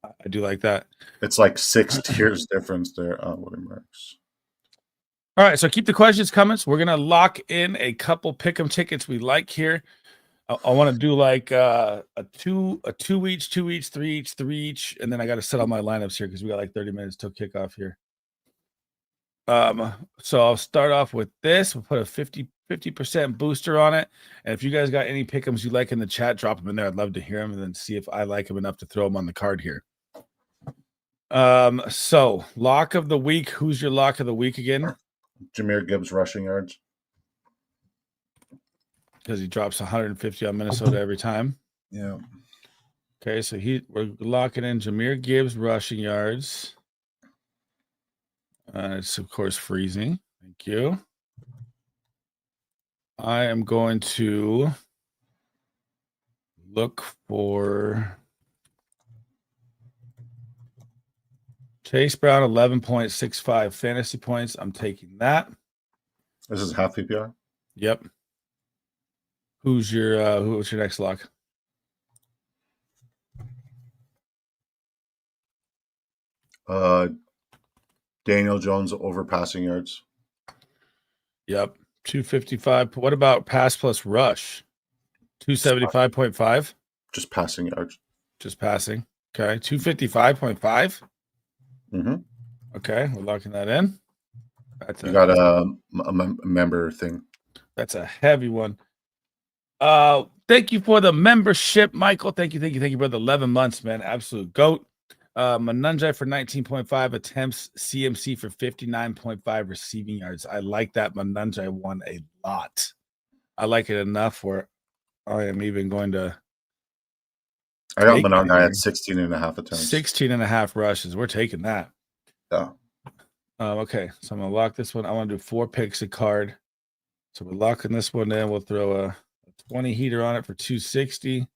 I do like that.
It's like 6 tiers difference there. William Marks.
All right, so keep the questions coming. So we're gonna lock in a couple pick'em tickets we like here. I want to do like a two each, 2 each, 3 each, 3 each, and then I got to set all my lineups here because we got like 30 minutes till kickoff here. So I'll start off with this. We'll put a 50% booster on it. And if you guys got any pick'ems you like in the chat, drop them in there. I'd love to hear them and then see if I like them enough to throw them on the card here. So lock of the week. Who's your lock of the week again?
Jahmyr Gibbs rushing yards.
Because he drops 150 on Minnesota every time.
Yeah.
Okay, so we're locking in Jahmyr Gibbs rushing yards. It's of course freezing. Thank you. I am going to look for Chase Brown, 11.65 fantasy points. I'm taking that.
This is half PPR?
Yep. What's your next lock?
Daniel Jones over passing yards.
Yep. 255. What about pass plus rush? 275.5?
Just passing yards.
Just passing. Okay. 255.5?
Mm-hmm.
Okay. We're locking that in.
You got a member thing.
That's a heavy one. Thank you for the membership, Michael. Thank you for the 11 months, man. Absolute goat. Manungai for 19.5 attempts, CMC for 59.5 receiving yards. I like that Manungai one a lot. I like it enough where I am even going to.
I got Manungai at 16.5 attempts.
16.5 rushes. We're taking that.
Yeah.
Okay, so I'm gonna lock this one. I want to do 4 picks a card. So we're locking this one in. We'll throw a 20 heater on it for 260.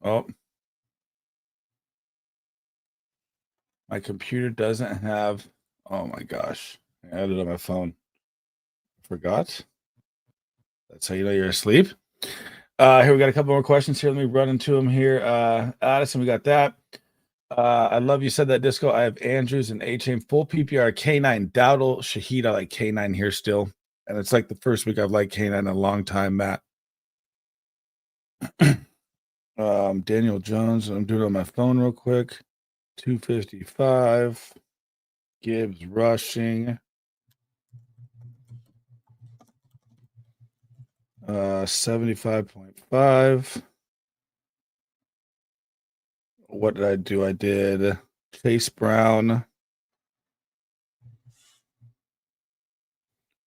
Oh. My computer doesn't have. Oh my gosh. I had it on my phone. Forgot. That's how you know you're asleep. Here we got a couple more questions here. Let me run into them here. Addison, we got that. I love you said that, Disco. I have Andrews and A-Chain full PPR K9 Dowdle Shaheed. I like K9 here still. And it's like the first week I've liked K9 in a long time, Matt. Daniel Jones. I'm doing it on my phone real quick. 255. Gibbs rushing. 75.5. What did I do? I did Chase Brown.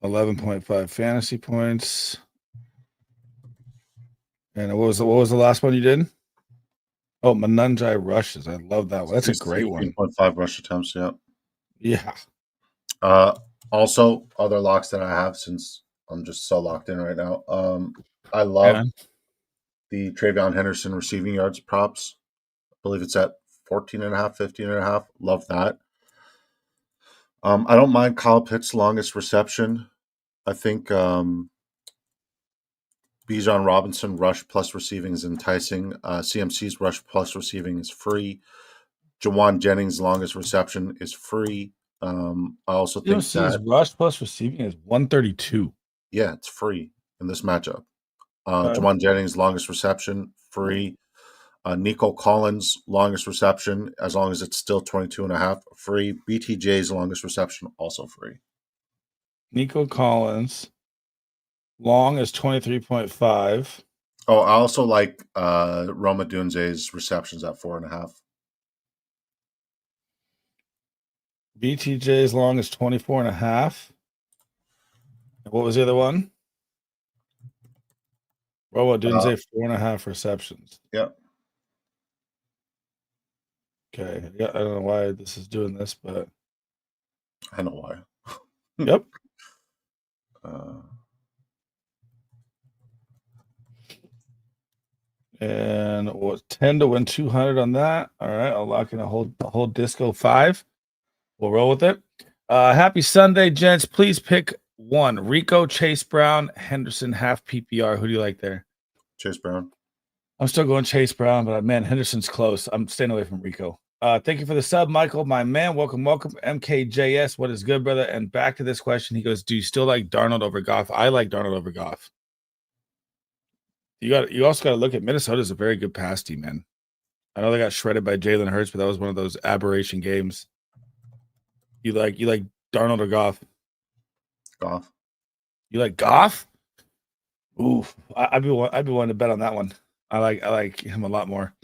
11.5 fantasy points. And what was the last one you did? Oh, Manunjai rushes. I love that one. That's a great one.
3.5 rush attempts, yeah.
Yeah.
Also, other locks that I have, since I'm just so locked in right now. I love the Travion Henderson receiving yards props. I believe it's at 14.5, 15.5. Love that. I don't mind Kyle Pitts' longest reception. I think Bijan Robinson rush plus receiving is enticing. CMC's rush plus receiving is free. Jawan Jennings' longest reception is free. I also think that
rush plus receiving is 132.
Yeah, it's free in this matchup. Jawan Jennings' longest reception, free. Nico Collins' longest reception, as long as it's still 22.5, free. BTJ's longest reception, also free.
Nico Collins, long is 23.5.
Oh, I also like Roma Dunze's receptions at 4.5.
BTJ's long is 24.5. What was the other one? Roma Dunze, 4.5 receptions.
Yep.
Okay. Yeah, I don't know why this is doing this, but
I know why.
Yep. And what 10 to win 200 on that. All right, I'll lock in a whole disco 5. We'll roll with it. Happy Sunday, gents. Please pick one. Rico, Chase Brown, Henderson, half PPR. Who do you like there?
Chase Brown.
I'm still going Chase Brown, but man, Henderson's close. I'm staying away from Rico. Thank you for the sub, Michael, my man. Welcome. MKJS, what is good, brother? And back to this question. He goes, do you still like Darnold over Goff? I like Darnold over Goff. You also got to look at Minnesota's a very good pass team, man. I know they got shredded by Jalen Hurts, but that was one of those aberration games. You like Darnold or Goff?
Goff.
You like Goff? Ooh, I'd be willing to bet on that one. I like him a lot more.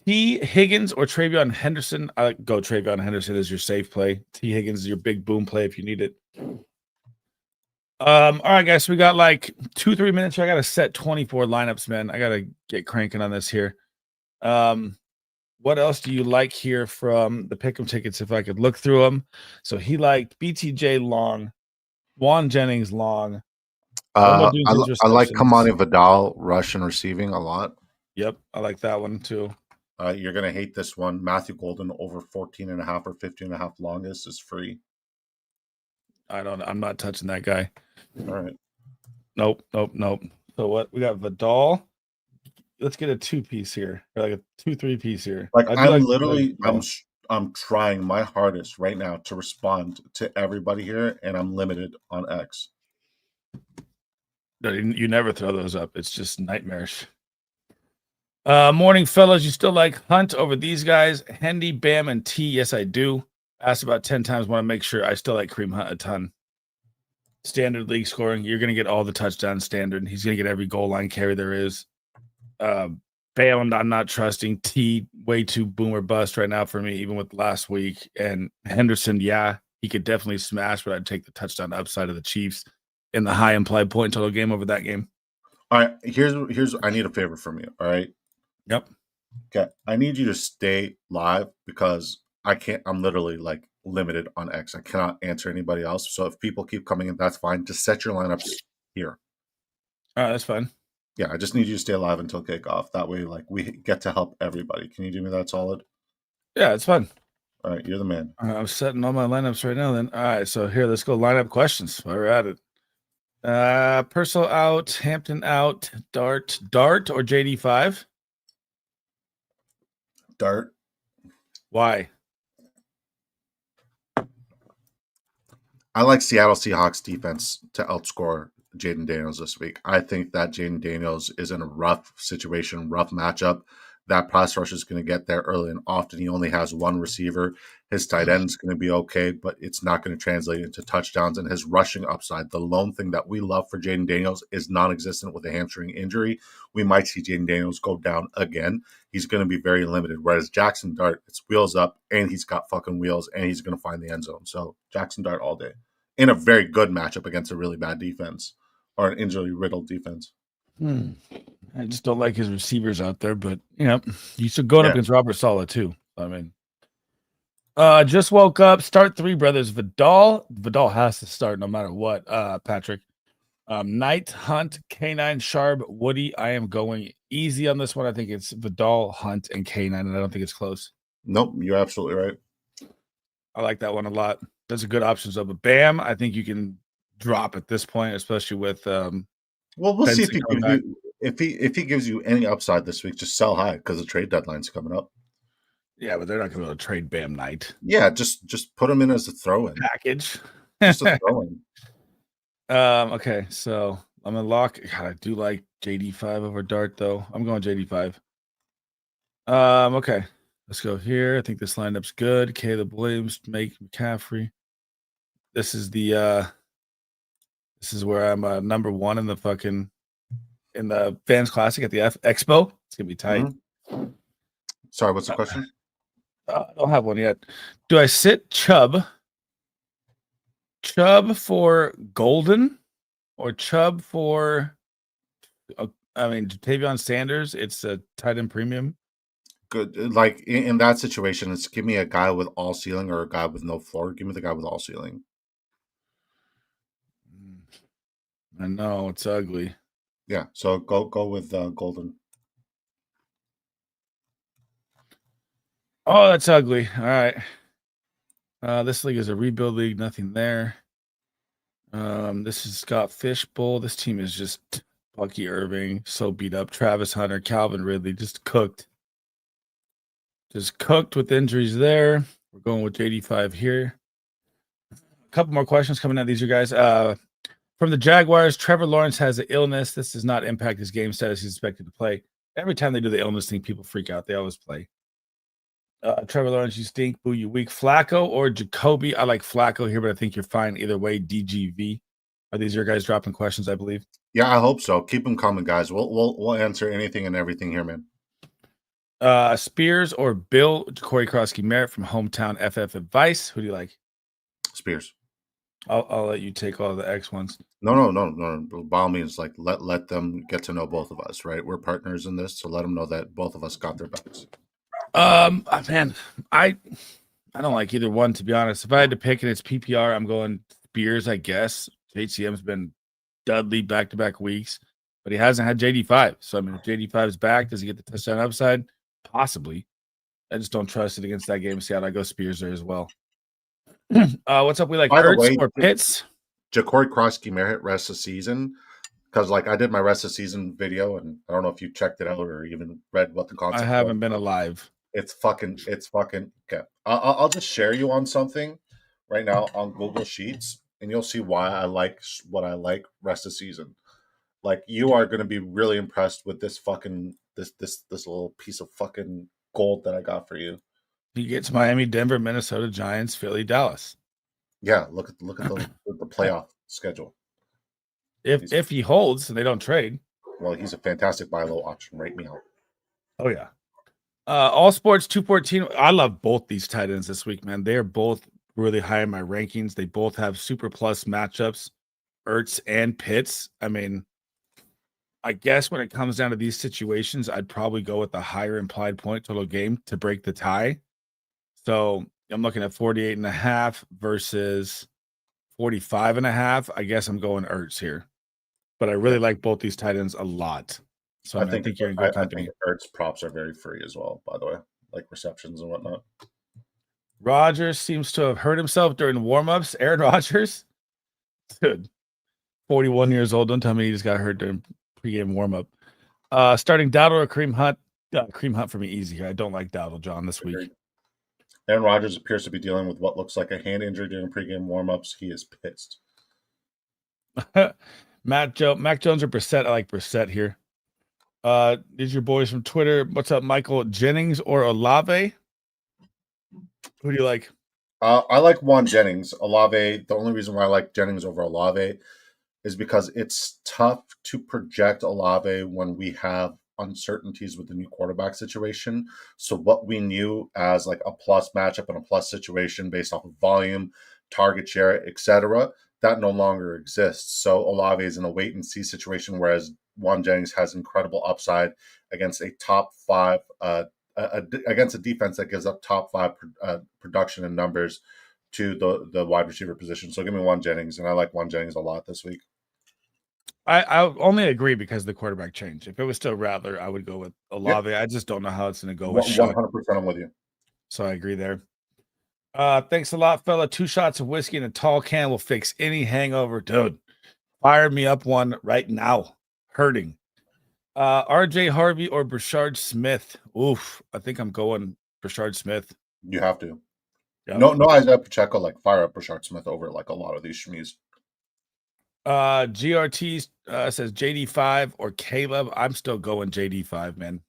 T. Higgins or Travion Henderson? I like go Travion Henderson as your safe play. T. Higgins is your big boom play if you need it. All right, guys. So we got like 2-3 minutes here. I gotta set 24 lineups, man. I gotta get cranking on this here. What else do you like here from the pick'em tickets? If I could look through them. So he liked BTJ long, Juan Jennings long.
I like Kamani Vidal rush and receiving a lot.
Yep, I like that one too.
You're gonna hate this one. Matthew Golden over 14.5 or 15.5 longest is free.
I'm not touching that guy.
All right.
Nope. So what? We got Vidal. Let's get a 2-piece here, or like a 2-3-piece here.
Like I'm trying my hardest right now to respond to everybody here, and I'm limited on X.
No, you never throw those up. It's just nightmarish. Morning, fellas. You still like Hunt over these guys? Hendy, Bam, and T. Yes, I do. Asked about 10 times. Want to make sure I still like Kareem Hunt a ton. Standard league scoring. You're going to get all the touchdowns standard. He's going to get every goal line carry there is. Bam, I'm not trusting. T, way too boomer bust right now for me, even with last week. And Henderson, yeah, he could definitely smash, but I'd take the touchdown upside of the Chiefs in the high implied point total game over that game.
All right, here's I need a favor from you. All right.
Yep.
Okay. I need you to stay live because I'm literally like limited on X. I cannot answer anybody else. So if people keep coming in, that's fine. Just set your lineups here.
All right, that's fine.
Yeah, I just need you to stay alive until kickoff. That way, like, we get to help everybody. Can you do me that solid?
Yeah, it's fun.
All right, you're the man.
I'm setting all my lineups right now then. All right, so here, let's go lineup questions while we're at it. Purcell out, Hampton out, Dart or JD5?
Dart.
Why?
I like Seattle Seahawks defense to outscore Jaden Daniels this week. I think that Jaden Daniels is in a rough situation, rough matchup. That pass rush is going to get there early and often. He only has one receiver. His tight end is going to be okay, but it's not going to translate into touchdowns. And his rushing upside, the lone thing that we love for Jaden Daniels, is non-existent with a hamstring injury. We might see Jaden Daniels go down again. He's going to be very limited. Whereas Jackson Dart, it's wheels up, and he's got fucking wheels, and he's going to find the end zone. So Jackson Dart all day in a very good matchup against a really bad defense or an injury-riddled defense.
I just don't like his receivers out there, but he's going up against Robert Saleh too. I mean, just woke up. Start 3 brothers. Vidal has to start no matter what. Patrick, Knight, Hunt, K9, Sharp, Woody. I am going easy on this one. I think it's Vidal, Hunt, and K9, and I don't think it's close.
Nope, you're absolutely right.
I like that one a lot. Those are good options though. But Bam, I think you can drop at this point, especially with
well, we'll see if he gives you any upside this week. Just sell high because the trade deadline's coming up.
Yeah, but they're not going to trade Bam Knight.
Yeah, just put him in as a throw-in
package.
Just a throw-in.
Okay, so I'm gonna lock. God, I do like JD5 over Dart though. I'm going JD5. Okay, let's go here. I think this lineup's good. Caleb Williams, Make McCaffrey. This is where I'm number 1 in the Fans Classic at the Expo. It's gonna be tight.
Mm-hmm. Sorry, what's the question?
I don't have one yet. Do I sit Chubb for Golden or Chubb for? Jatavion Sanders. It's a tight end premium.
Good. Like in that situation, it's give me a guy with all ceiling or a guy with no floor. Give me the guy with all ceiling.
I know it's ugly.
Yeah, so go with Golden.
Oh, that's ugly. All right. This league is a rebuild league. Nothing there. This is Scott Fishbowl. This team is just Bucky Irving, so beat up. Travis Hunter, Calvin Ridley, just cooked. Just cooked with injuries there. We're going with JD5 here. A couple more questions coming out. These are guys. From the Jaguars, Trevor Lawrence has an illness. This does not impact his game status. He's expected to play. Every time they do the illness thing, people freak out. They always play. Trevor Lawrence, you stink. Boo, you weak. Flacco or Jacoby? I like Flacco here, but I think you're fine either way. DGV. Are these your guys dropping questions, I believe?
Yeah, I hope so. Keep them coming, guys. We'll answer anything and everything here, man.
Spears or Bill? Corey Krosky Merritt from Hometown FF Advice. Who do you like?
Spears.
I'll let you take all the X ones.
No. By all means, like let them get to know both of us, right? We're partners in this, so let them know that both of us got their backs.
Man, I don't like either one, to be honest. If I had to pick and it's PPR, I'm going Spears, I guess. HCM's been Dudley back-to-back weeks, but he hasn't had JD5. So, if JD5 is back, does he get the touchdown upside? Possibly. I just don't trust it against that game. Seattle, I go Spears there as well. What's up? We like Ertz or Pitts?
Ja'Cory Krosky Merritt rest of season. Because I did my rest of season video, and I don't know if you checked it out or even read what the concept.
I haven't been alive.
It's fucking okay. I'll just share you on something right now on Google Sheets, and you'll see why I like what I like rest of season. Like, you are going to be really impressed with this fucking this little piece of fucking gold that I got for you.
He gets Miami, Denver, Minnesota, Giants, Philly, Dallas.
Yeah, look at the playoff schedule.
If he holds and they don't trade,
well, he's a fantastic buy low option. Rate me out.
Oh yeah. All Sports 214. I love both these tight ends this week, man. They are both really high in my rankings. They both have super plus matchups, Ertz and Pitts. I guess when it comes down to these situations, I'd probably go with the higher implied point total game to break the tie. So I'm looking at 48.5 versus 45.5. I guess I'm going Ertz here, but I really like both these tight ends a lot. So I think you're in good company.
I think Ertz props are very free as well, by the way, like receptions and whatnot.
Rodgers seems to have hurt himself during warmups. Aaron Rodgers, dude, 41 years old. Don't tell me he just got hurt during pregame warmup. Starting Dowdle or Kareem Hunt? Kareem Hunt for me easy here. I don't like Dowdle, John, this week.
Aaron Rodgers appears to be dealing with what looks like a hand injury during pregame warmups. He is pissed.
Mac Jones or Brissett? I like Brissett here. These your boys from Twitter. What's up, Michael? Jennings or Olave? Who do you like?
I like Juan Jennings. Olave, the only reason why I like Jennings over Olave is because it's tough to project Olave when we have uncertainties with the new quarterback situation. So what we knew as like a plus matchup and a plus situation based off of volume, target share, etc., that no longer exists. So Olave is in a wait and see situation, whereas Juan Jennings has incredible upside against a top five, against a defense that gives up top five production and numbers to the wide receiver position. So give me Juan Jennings, and I like Juan Jennings a lot this week.
I only agree because the quarterback changed. If it was still Rattler, I would go with Olave.
Yep.
I just don't know how it's going to go with
100%. I'm with you.
So I agree there. Thanks a lot, fella. 2 shots of whiskey in a tall can will fix any hangover. Dude, fire me up one right now. Hurting. RJ Harvey or Brashard Smith? Oof. I think I'm going Brashard Smith.
You have to.
Yep.
No Isaiah Pacheco, like fire up Brashard Smith over like a lot of these shmees.
GRT says JD5 or Caleb. I'm still going JD5, man.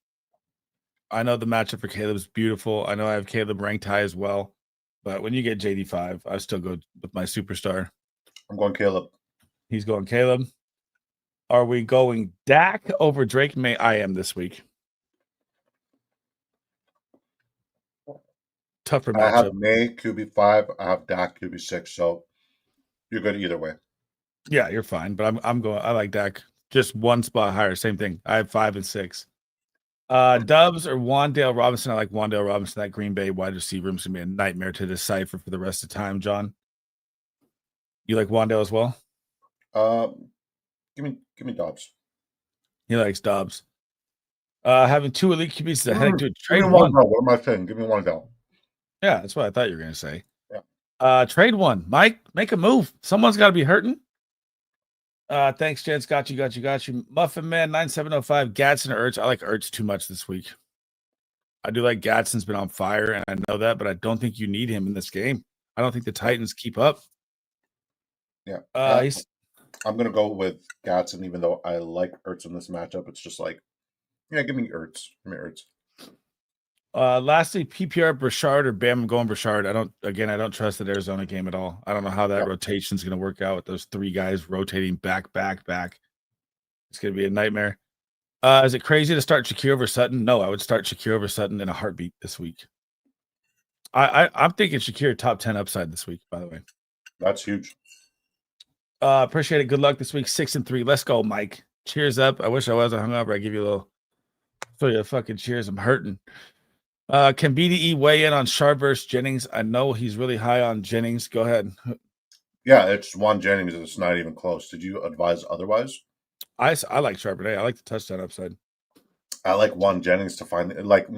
I know the matchup for Caleb is beautiful. I know I have Caleb ranked high as well. But when you get JD5, I still go with my superstar.
I'm going Caleb.
He's going Caleb. Are we going Dak over Drake May? I am this week. Tougher matchup.
I have May QB5. I have Dak QB6. So you're good either way.
Yeah, you're fine. But I'm going. I like Dak. Just one spot higher. Same thing. I have 5 and 6. Dubs or Wan'Dale Robinson? I like Wan'Dale Robinson. That Green Bay wide receiver room is gonna be a nightmare to decipher for the rest of the time. John, you like Wan'Dale as well?
Give me Dobbs.
He likes Dobbs. Having 2 elite QBs is a headache to trade
one. What am I saying? Give me Wan'Dale.
Yeah, that's what I thought you were gonna say.
Yeah.
Trade one. Mike, make a move. Someone's got to be hurting. Thanks, gents. Got you. Muffin Man 9705. Gadsden or Ertz. I like Ertz too much this week. I do like Gadsden's been on fire, and I know that, but I don't think you need him in this game. I don't think the Titans keep up.
Yeah. I'm gonna go with Gadsden, even though I like Ertz in this matchup. It's just like, yeah, give me Ertz.
Lastly, PPR Brashard or Bam. I'm going Brashard. I don't trust the Arizona game at all. I don't know how that rotation is going to work out with those 3 guys rotating back. It's going to be a nightmare. Is it crazy to start Shakir over Sutton? No, I would start Shakir over Sutton in a heartbeat this week. I'm thinking Shakir top 10 upside this week, by the way.
That's huge.
Appreciate it. Good luck this week. 6 and 3. Let's go, Mike. Cheers up. I wish I wasn't hungover. I give you a little, throw you a fucking cheers. I'm hurting. Can BDE weigh in on Sharp versus Jennings? I know he's really high on Jennings. Go ahead.
Yeah, it's Juan Jennings, and it's not even close. Did you advise otherwise?
I like Charbonnet. I like the touchdown upside.
I like Juan Jennings to find you like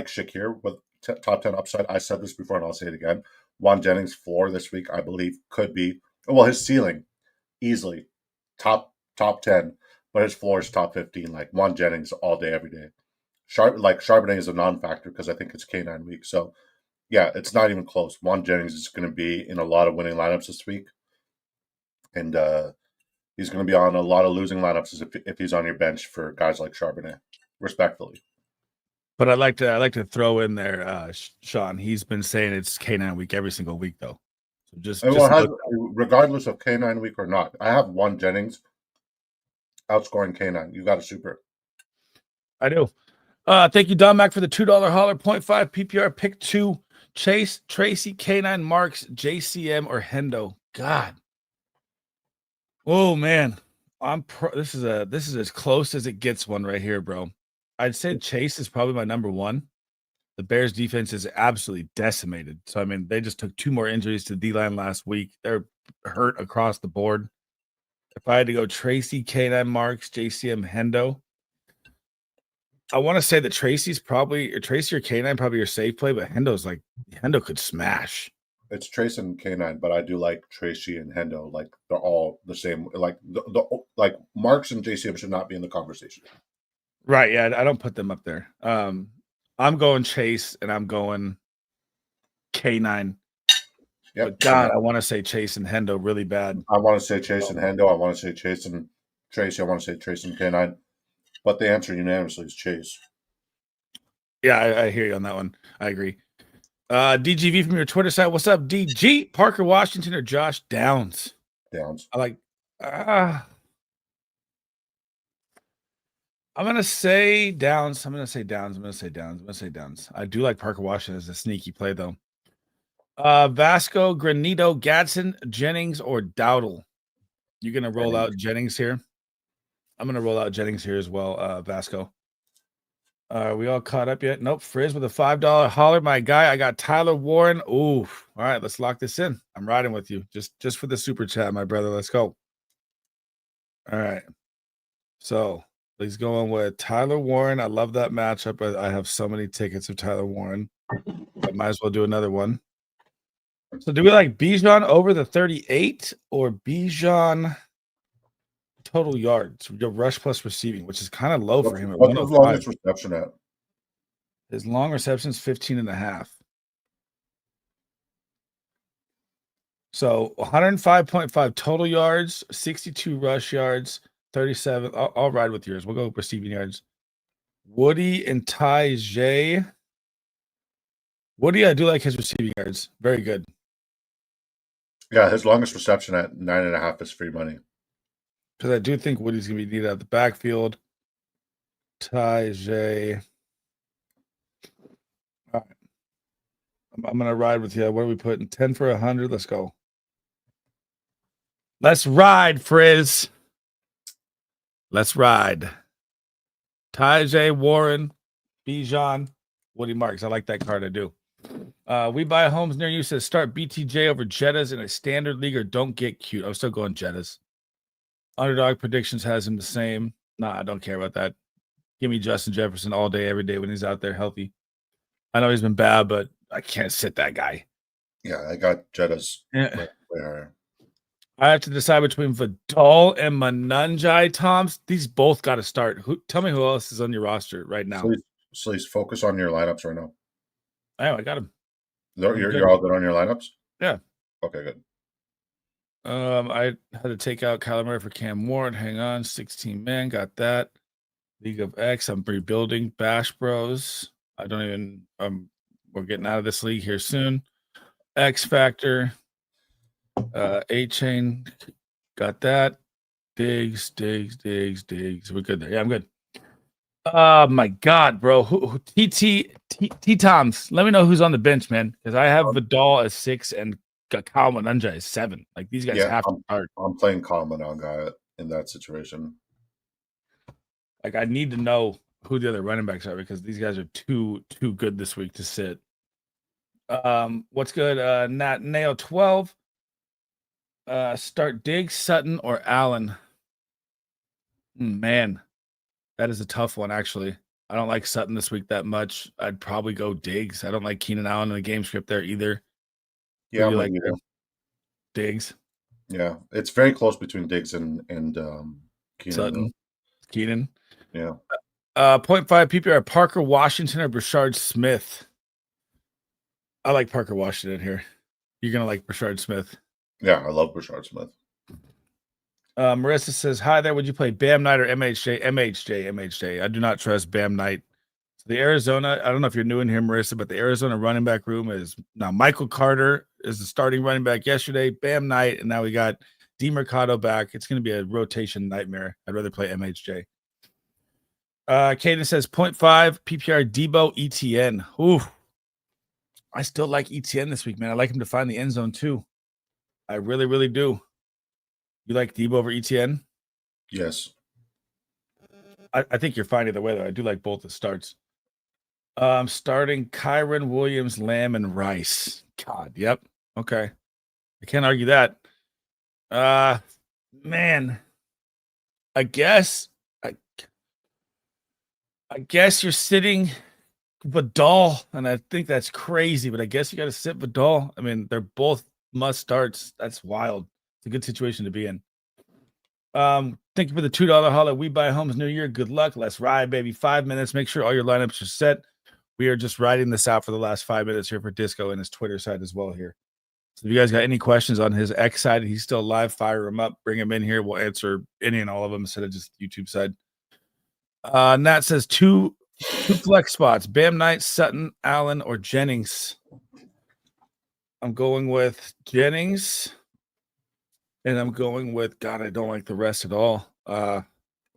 Shakir with top 10 upside. I said this before, and I'll say it again. Juan Jennings' floor this week, I believe, could be his ceiling easily top 10, but his floor is top 15. Like Juan Jennings all day, every day. Charbonnet is a non-factor because I think it's K9 week. So, yeah, it's not even close. Juan Jennings is going to be in a lot of winning lineups this week. And he's going to be on a lot of losing lineups if he's on your bench for guys like Charbonnet, respectfully.
But I like to throw in there, Sean. He's been saying it's K9 week every single week, though. So
regardless of K9 week or not, I have Juan Jennings outscoring K9. You got a super.
I do. Thank you, Don Mac, for the $2 holler. 0.5 PPR pick 2. Chase, Tracy, K9, Marks, JCM, or Hendo. God. Oh man, this is as close as it gets one right here, bro. I'd say Chase is probably my number 1. The Bears defense is absolutely decimated. So I mean, they just took 2 more injuries to D-line last week. They're hurt across the board. If I had to go Tracy, K9, Marks, JCM, Hendo, I want to say that Tracy or K9 probably your safe play, but Hendo could smash.
It's Trace and K9, but I do like Tracy and Hendo. Like they're all the same. Like like Marks and JCM should not be in the conversation.
Right? Yeah, I don't put them up there. I'm going Chase, and I'm going K9.
Yep.
But God, I want to say Chase and Hendo really bad.
I want to say Chase and Hendo. I want to say Chase and Tracy. I want to say Trace and K9. But the answer unanimously is Chase.
Yeah, I hear you on that one. I agree. DGV from your Twitter site. What's up, DG? Parker Washington or Josh Downs?
Downs.
I like. I'm gonna say Downs. I do like Parker Washington as a sneaky play though. Vasco, Granito, Gadsden, Jennings, or Dowdle. You're gonna roll out Jennings here. I'm gonna roll out Jennings here as well. Vasco. Are we all caught up yet? Nope. Frizz with a $5 holler, my guy. I got Tyler Warren. Ooh. All right, let's lock this in. I'm riding with you. Just for the super chat, my brother. Let's go. All right. So he's going with Tyler Warren. I love that matchup. I have so many tickets of Tyler Warren. I might as well do another one. So do we like Bijan over the 38 or Bijan total yards? We go rush plus receiving, which is kind of low for him at 105.
What's his longest reception at?
His long reception is 15.5. So 105.5 total yards, 62 rush yards, 37. I'll ride with yours. We'll go receiving yards. Woody and Ty J. Woody, I do like his receiving yards. Very good.
Yeah, his longest reception at 9.5 is free money.
Because I do think Woody's going to be needed at the backfield. Ty J. All right. I'm going to ride with you. What are we putting? 10 for 100. Let's go. Let's ride, Frizz. Let's ride. Ty J, Warren, Bijan, Woody Marks. I like that card. I do. We buy homes near you says start BTJ over Jettas in a standard league or don't get cute. I'm still going Jettas. Underdog predictions has him the same. Nah, I don't care about that. Give me Justin Jefferson all day, every day when he's out there healthy. I know he's been bad, but I can't sit that guy.
Yeah, I got Jettas.
Yeah. I have to decide between Vidal and Manunjai, Toms. These both got to start. Tell me who else is on your roster right now.
So please focus on your lineups right now.
Oh, I got him.
You're all good on your lineups?
Yeah.
Okay, good.
I had to take out Kyler Murray for Cam Ward. Hang on. 16 man. Got that. League of X. I'm rebuilding. Bash Bros. I don't even we're getting out of this league here soon. X Factor. A-Chain. Got that. Diggs. We're good there. Yeah, I'm good. Oh my God, bro. T-Toms. Let me know who's on the bench, man. Because I have Vidal as 6 and Kyle Manunja is 7. Like these guys have to start.
I'm playing Kyle Manunja in that situation.
Like I need to know who the other running backs are because these guys are too good this week to sit. What's good? Nat Nail 12. Start Diggs, Sutton, or Allen. Man, that is a tough one, actually. I don't like Sutton this week that much. I'd probably go Diggs. I don't like Keenan Allen in the game script there either.
Yeah,
like Diggs.
Yeah, it's very close between Diggs and Keenan.
Sutton. Keenan.
Yeah.
0.5 PPR, Parker Washington or Brashard Smith. I like Parker Washington here. You're going to like Brashard Smith.
Yeah, I love Brashard Smith.
Marissa says, hi there. Would you play Bam Knight or MHJ? MHJ. I do not trust Bam Knight. So the Arizona, I don't know if you're new in here, Marissa, but the Arizona running back room is now Michael Carter is the starting running back yesterday, Bam Knight, and now we got DeMercado back. It's going to be a rotation nightmare. I'd rather play MHJ. Caden says 0.5 PPR Debo ETN. Ooh, I still like ETN this week, man. I like him to find the end zone too. I really, really do. You like Debo over ETN?
Yes.
I think you're fine either way, though. I do like both the starts. Starting Kyron Williams, Lamb, and Rice. God, yep. Okay. I can't argue that. Man. I guess you're sitting Vidal, and I think that's crazy, but I guess you got to sit Vidal. I mean, they're both must starts. That's wild. It's a good situation to be in. Thank you for the $2 holla. We buy homes New Year. Good luck. Let's ride, baby. 5 minutes. Make sure all your lineups are set. We are just writing this out for the last 5 minutes here for Disco and his Twitter side as well here. So if you guys got any questions on his X side, he's still live. Fire him up. Bring him in here. We'll answer any and all of them instead of just YouTube side. Nat says two flex spots: Bam Knight, Sutton, Allen, or Jennings. I'm going with Jennings, and I'm going with God. I don't like the rest at all.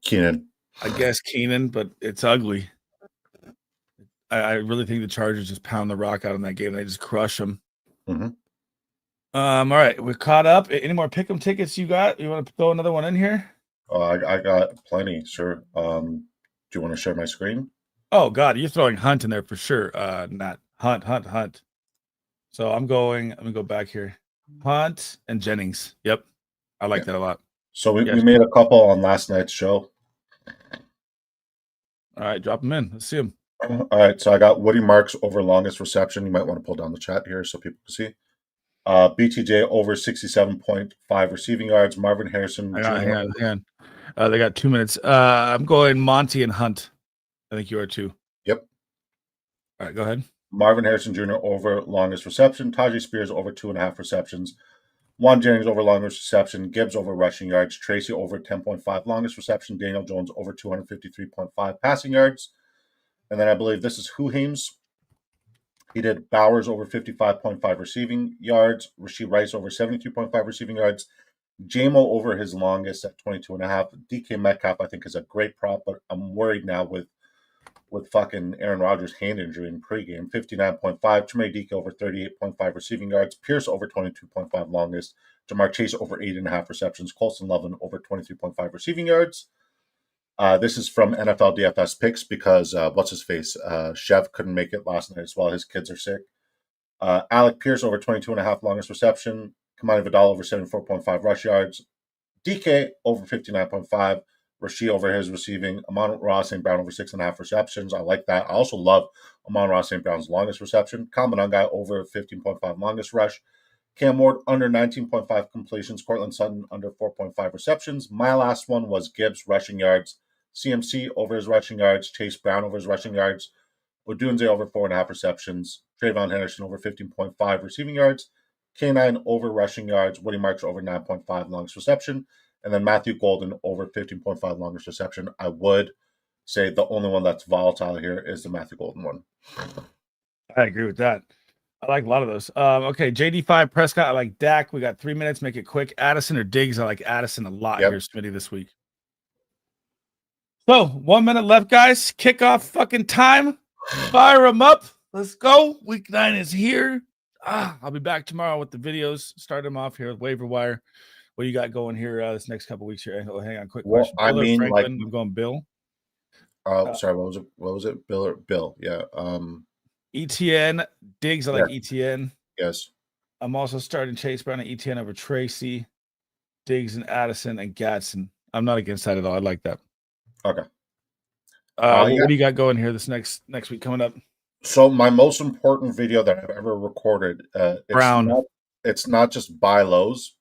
Keenan.
I guess Keenan, but it's ugly. I really think the Chargers just pound the rock out in that game. They just crush them.
Mm-hmm.
All right, we're caught up. Any more pick'em tickets you got? You want to throw another one in here?
I got plenty, sure. Do you want to share my screen?
Oh God, you're throwing Hunt in there for sure. Not Hunt. So I'm going. Let me go back here. Hunt and Jennings. Yep, I like that a lot.
So we made a couple on last night's show.
All right, drop them in. Let's see them.
All right, so I got Woody Marks over longest reception. You might want to pull down the chat here so people can see. BTJ over 67.5 receiving yards. Marvin Harrison.
Hang on. They got 2 minutes. I'm going Monty and Hunt. I think you are too.
Yep.
All right, go ahead.
Marvin Harrison Jr. over longest reception. Tajay Spears over 2.5 receptions. Juan Jennings over longest reception. Gibbs over rushing yards. Tracy over 10.5 longest reception. Daniel Jones over 253.5 passing yards. And then I believe this is Huheim's. He did Bowers over 55.5 receiving yards. Rashee Rice over 72.5 receiving yards. JMO over his longest at 22.5. DK Metcalf, I think, is a great prop, but I'm worried now with fucking Aaron Rodgers' hand injury in pregame. 59.5. Tremaine Dike over 38.5 receiving yards. Pierce over 22.5 longest. Jamar Chase over 8.5 receptions. Colston Lovin over 23.5 receiving yards. This is from NFL DFS picks because what's-his-face? Chev couldn't make it last night as well. His kids are sick. Alec Pierce over 22.5 longest reception. Kamani Vidal over 74.5 rush yards. DK over 59.5. Rashee over his receiving. Amon-Ra St. Brown over 6.5 receptions. I like that. I also love Amon-Ra St. Brown's longest reception. Kamananga over 15.5 longest rush. Cam Ward under 19.5 completions. Cortland Sutton under 4.5 receptions. My last one was Gibbs rushing yards. CMC over his rushing yards. Chase Brown over his rushing yards. Odunze over 4.5 receptions. Trayvon Henderson over 15.5 receiving yards. K9 over rushing yards. Woody Marks over 9.5 longest reception. And then Matthew Golden over 15.5 longest reception. I would say the only one that's volatile here is the Matthew Golden one.
I agree with that. I like a lot of those. Okay, JD5, Prescott, I like Dak. We got 3 minutes. Make it quick. Addison or Diggs, I like Addison a lot here, Smitty, this week. So, 1 minute left, guys. Kickoff fucking time. Fire them up. Let's go. Week 9 is here. I'll be back tomorrow with the videos. Start them off here with waiver wire. What do you got going here this next couple weeks here? Oh, hang on, quick question.
I mean,
Franklin, I'm going Bill.
Sorry, what was it? Bill or Bill? Yeah.
ETN, Diggs, I like ETN.
Yes.
I'm also starting Chase Brown and ETN over Tracy, Diggs and Addison and Gadsden. I'm not against that at all. I like that.
Okay.
What do you got going here this next week coming up?
So my most important video that I've ever recorded, it's not just buy lows.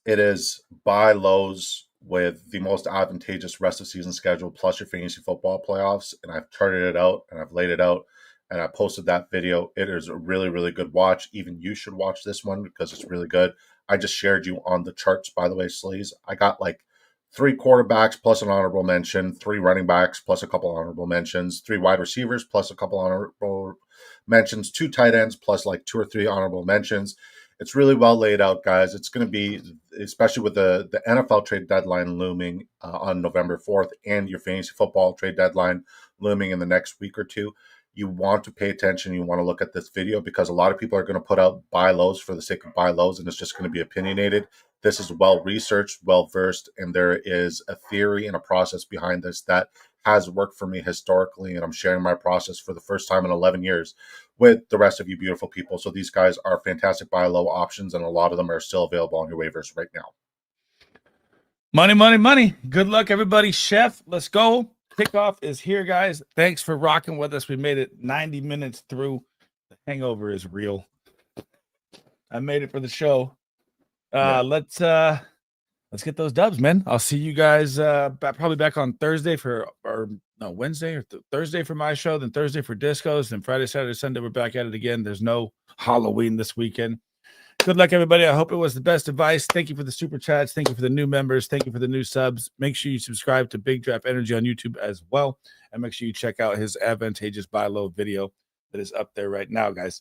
It is buy lows with the most advantageous rest of season schedule plus your fantasy football playoffs. And I've charted it out and I've laid it out and I posted that video. It is a really, really good watch. Even you should watch this one because it's really good. I just shared you on the charts, by the way, Sleaze. I got like 3 quarterbacks plus an honorable mention, 3 running backs plus a couple honorable mentions, 3 wide receivers plus a couple honorable mentions, 2 tight ends plus like 2 or 3 honorable mentions. It's really well laid out, guys. It's going to be, especially with the NFL trade deadline looming on November 4th and your fantasy football trade deadline looming in the next week or two. You want to pay attention. You want to look at this video because a lot of people are going to put out buy lows for the sake of buy lows, and it's just going to be opinionated. This is well-researched, well-versed, and there is a theory and a process behind this that has worked for me historically, and I'm sharing my process for the first time in 11 years with the rest of you beautiful people. So these guys are fantastic buy low options, and a lot of them are still available on your waivers right now.
Money, money, money. Good luck, everybody. Chef, let's go. Kickoff is here, guys. Thanks for rocking with us. We made it 90 minutes through. The hangover is real. I made it for the show. Let's get those dubs, man. I'll see you guys probably back on Thursday for our no, Wednesday or Thursday for my show, then Thursday for Discos, then Friday, Saturday, Sunday, we're back at it again. There's no Halloween this weekend. Good luck, everybody. I hope it was the best advice. Thank you for the super chats. Thank you for the new members. Thank you for the new subs. Make sure you subscribe to Big Draft Energy on YouTube as well. And make sure you check out his advantageous buy low video that is up there right now, guys.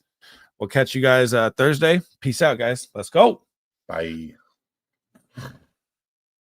We'll catch you guys Thursday. Peace out, guys. Let's go.
Bye.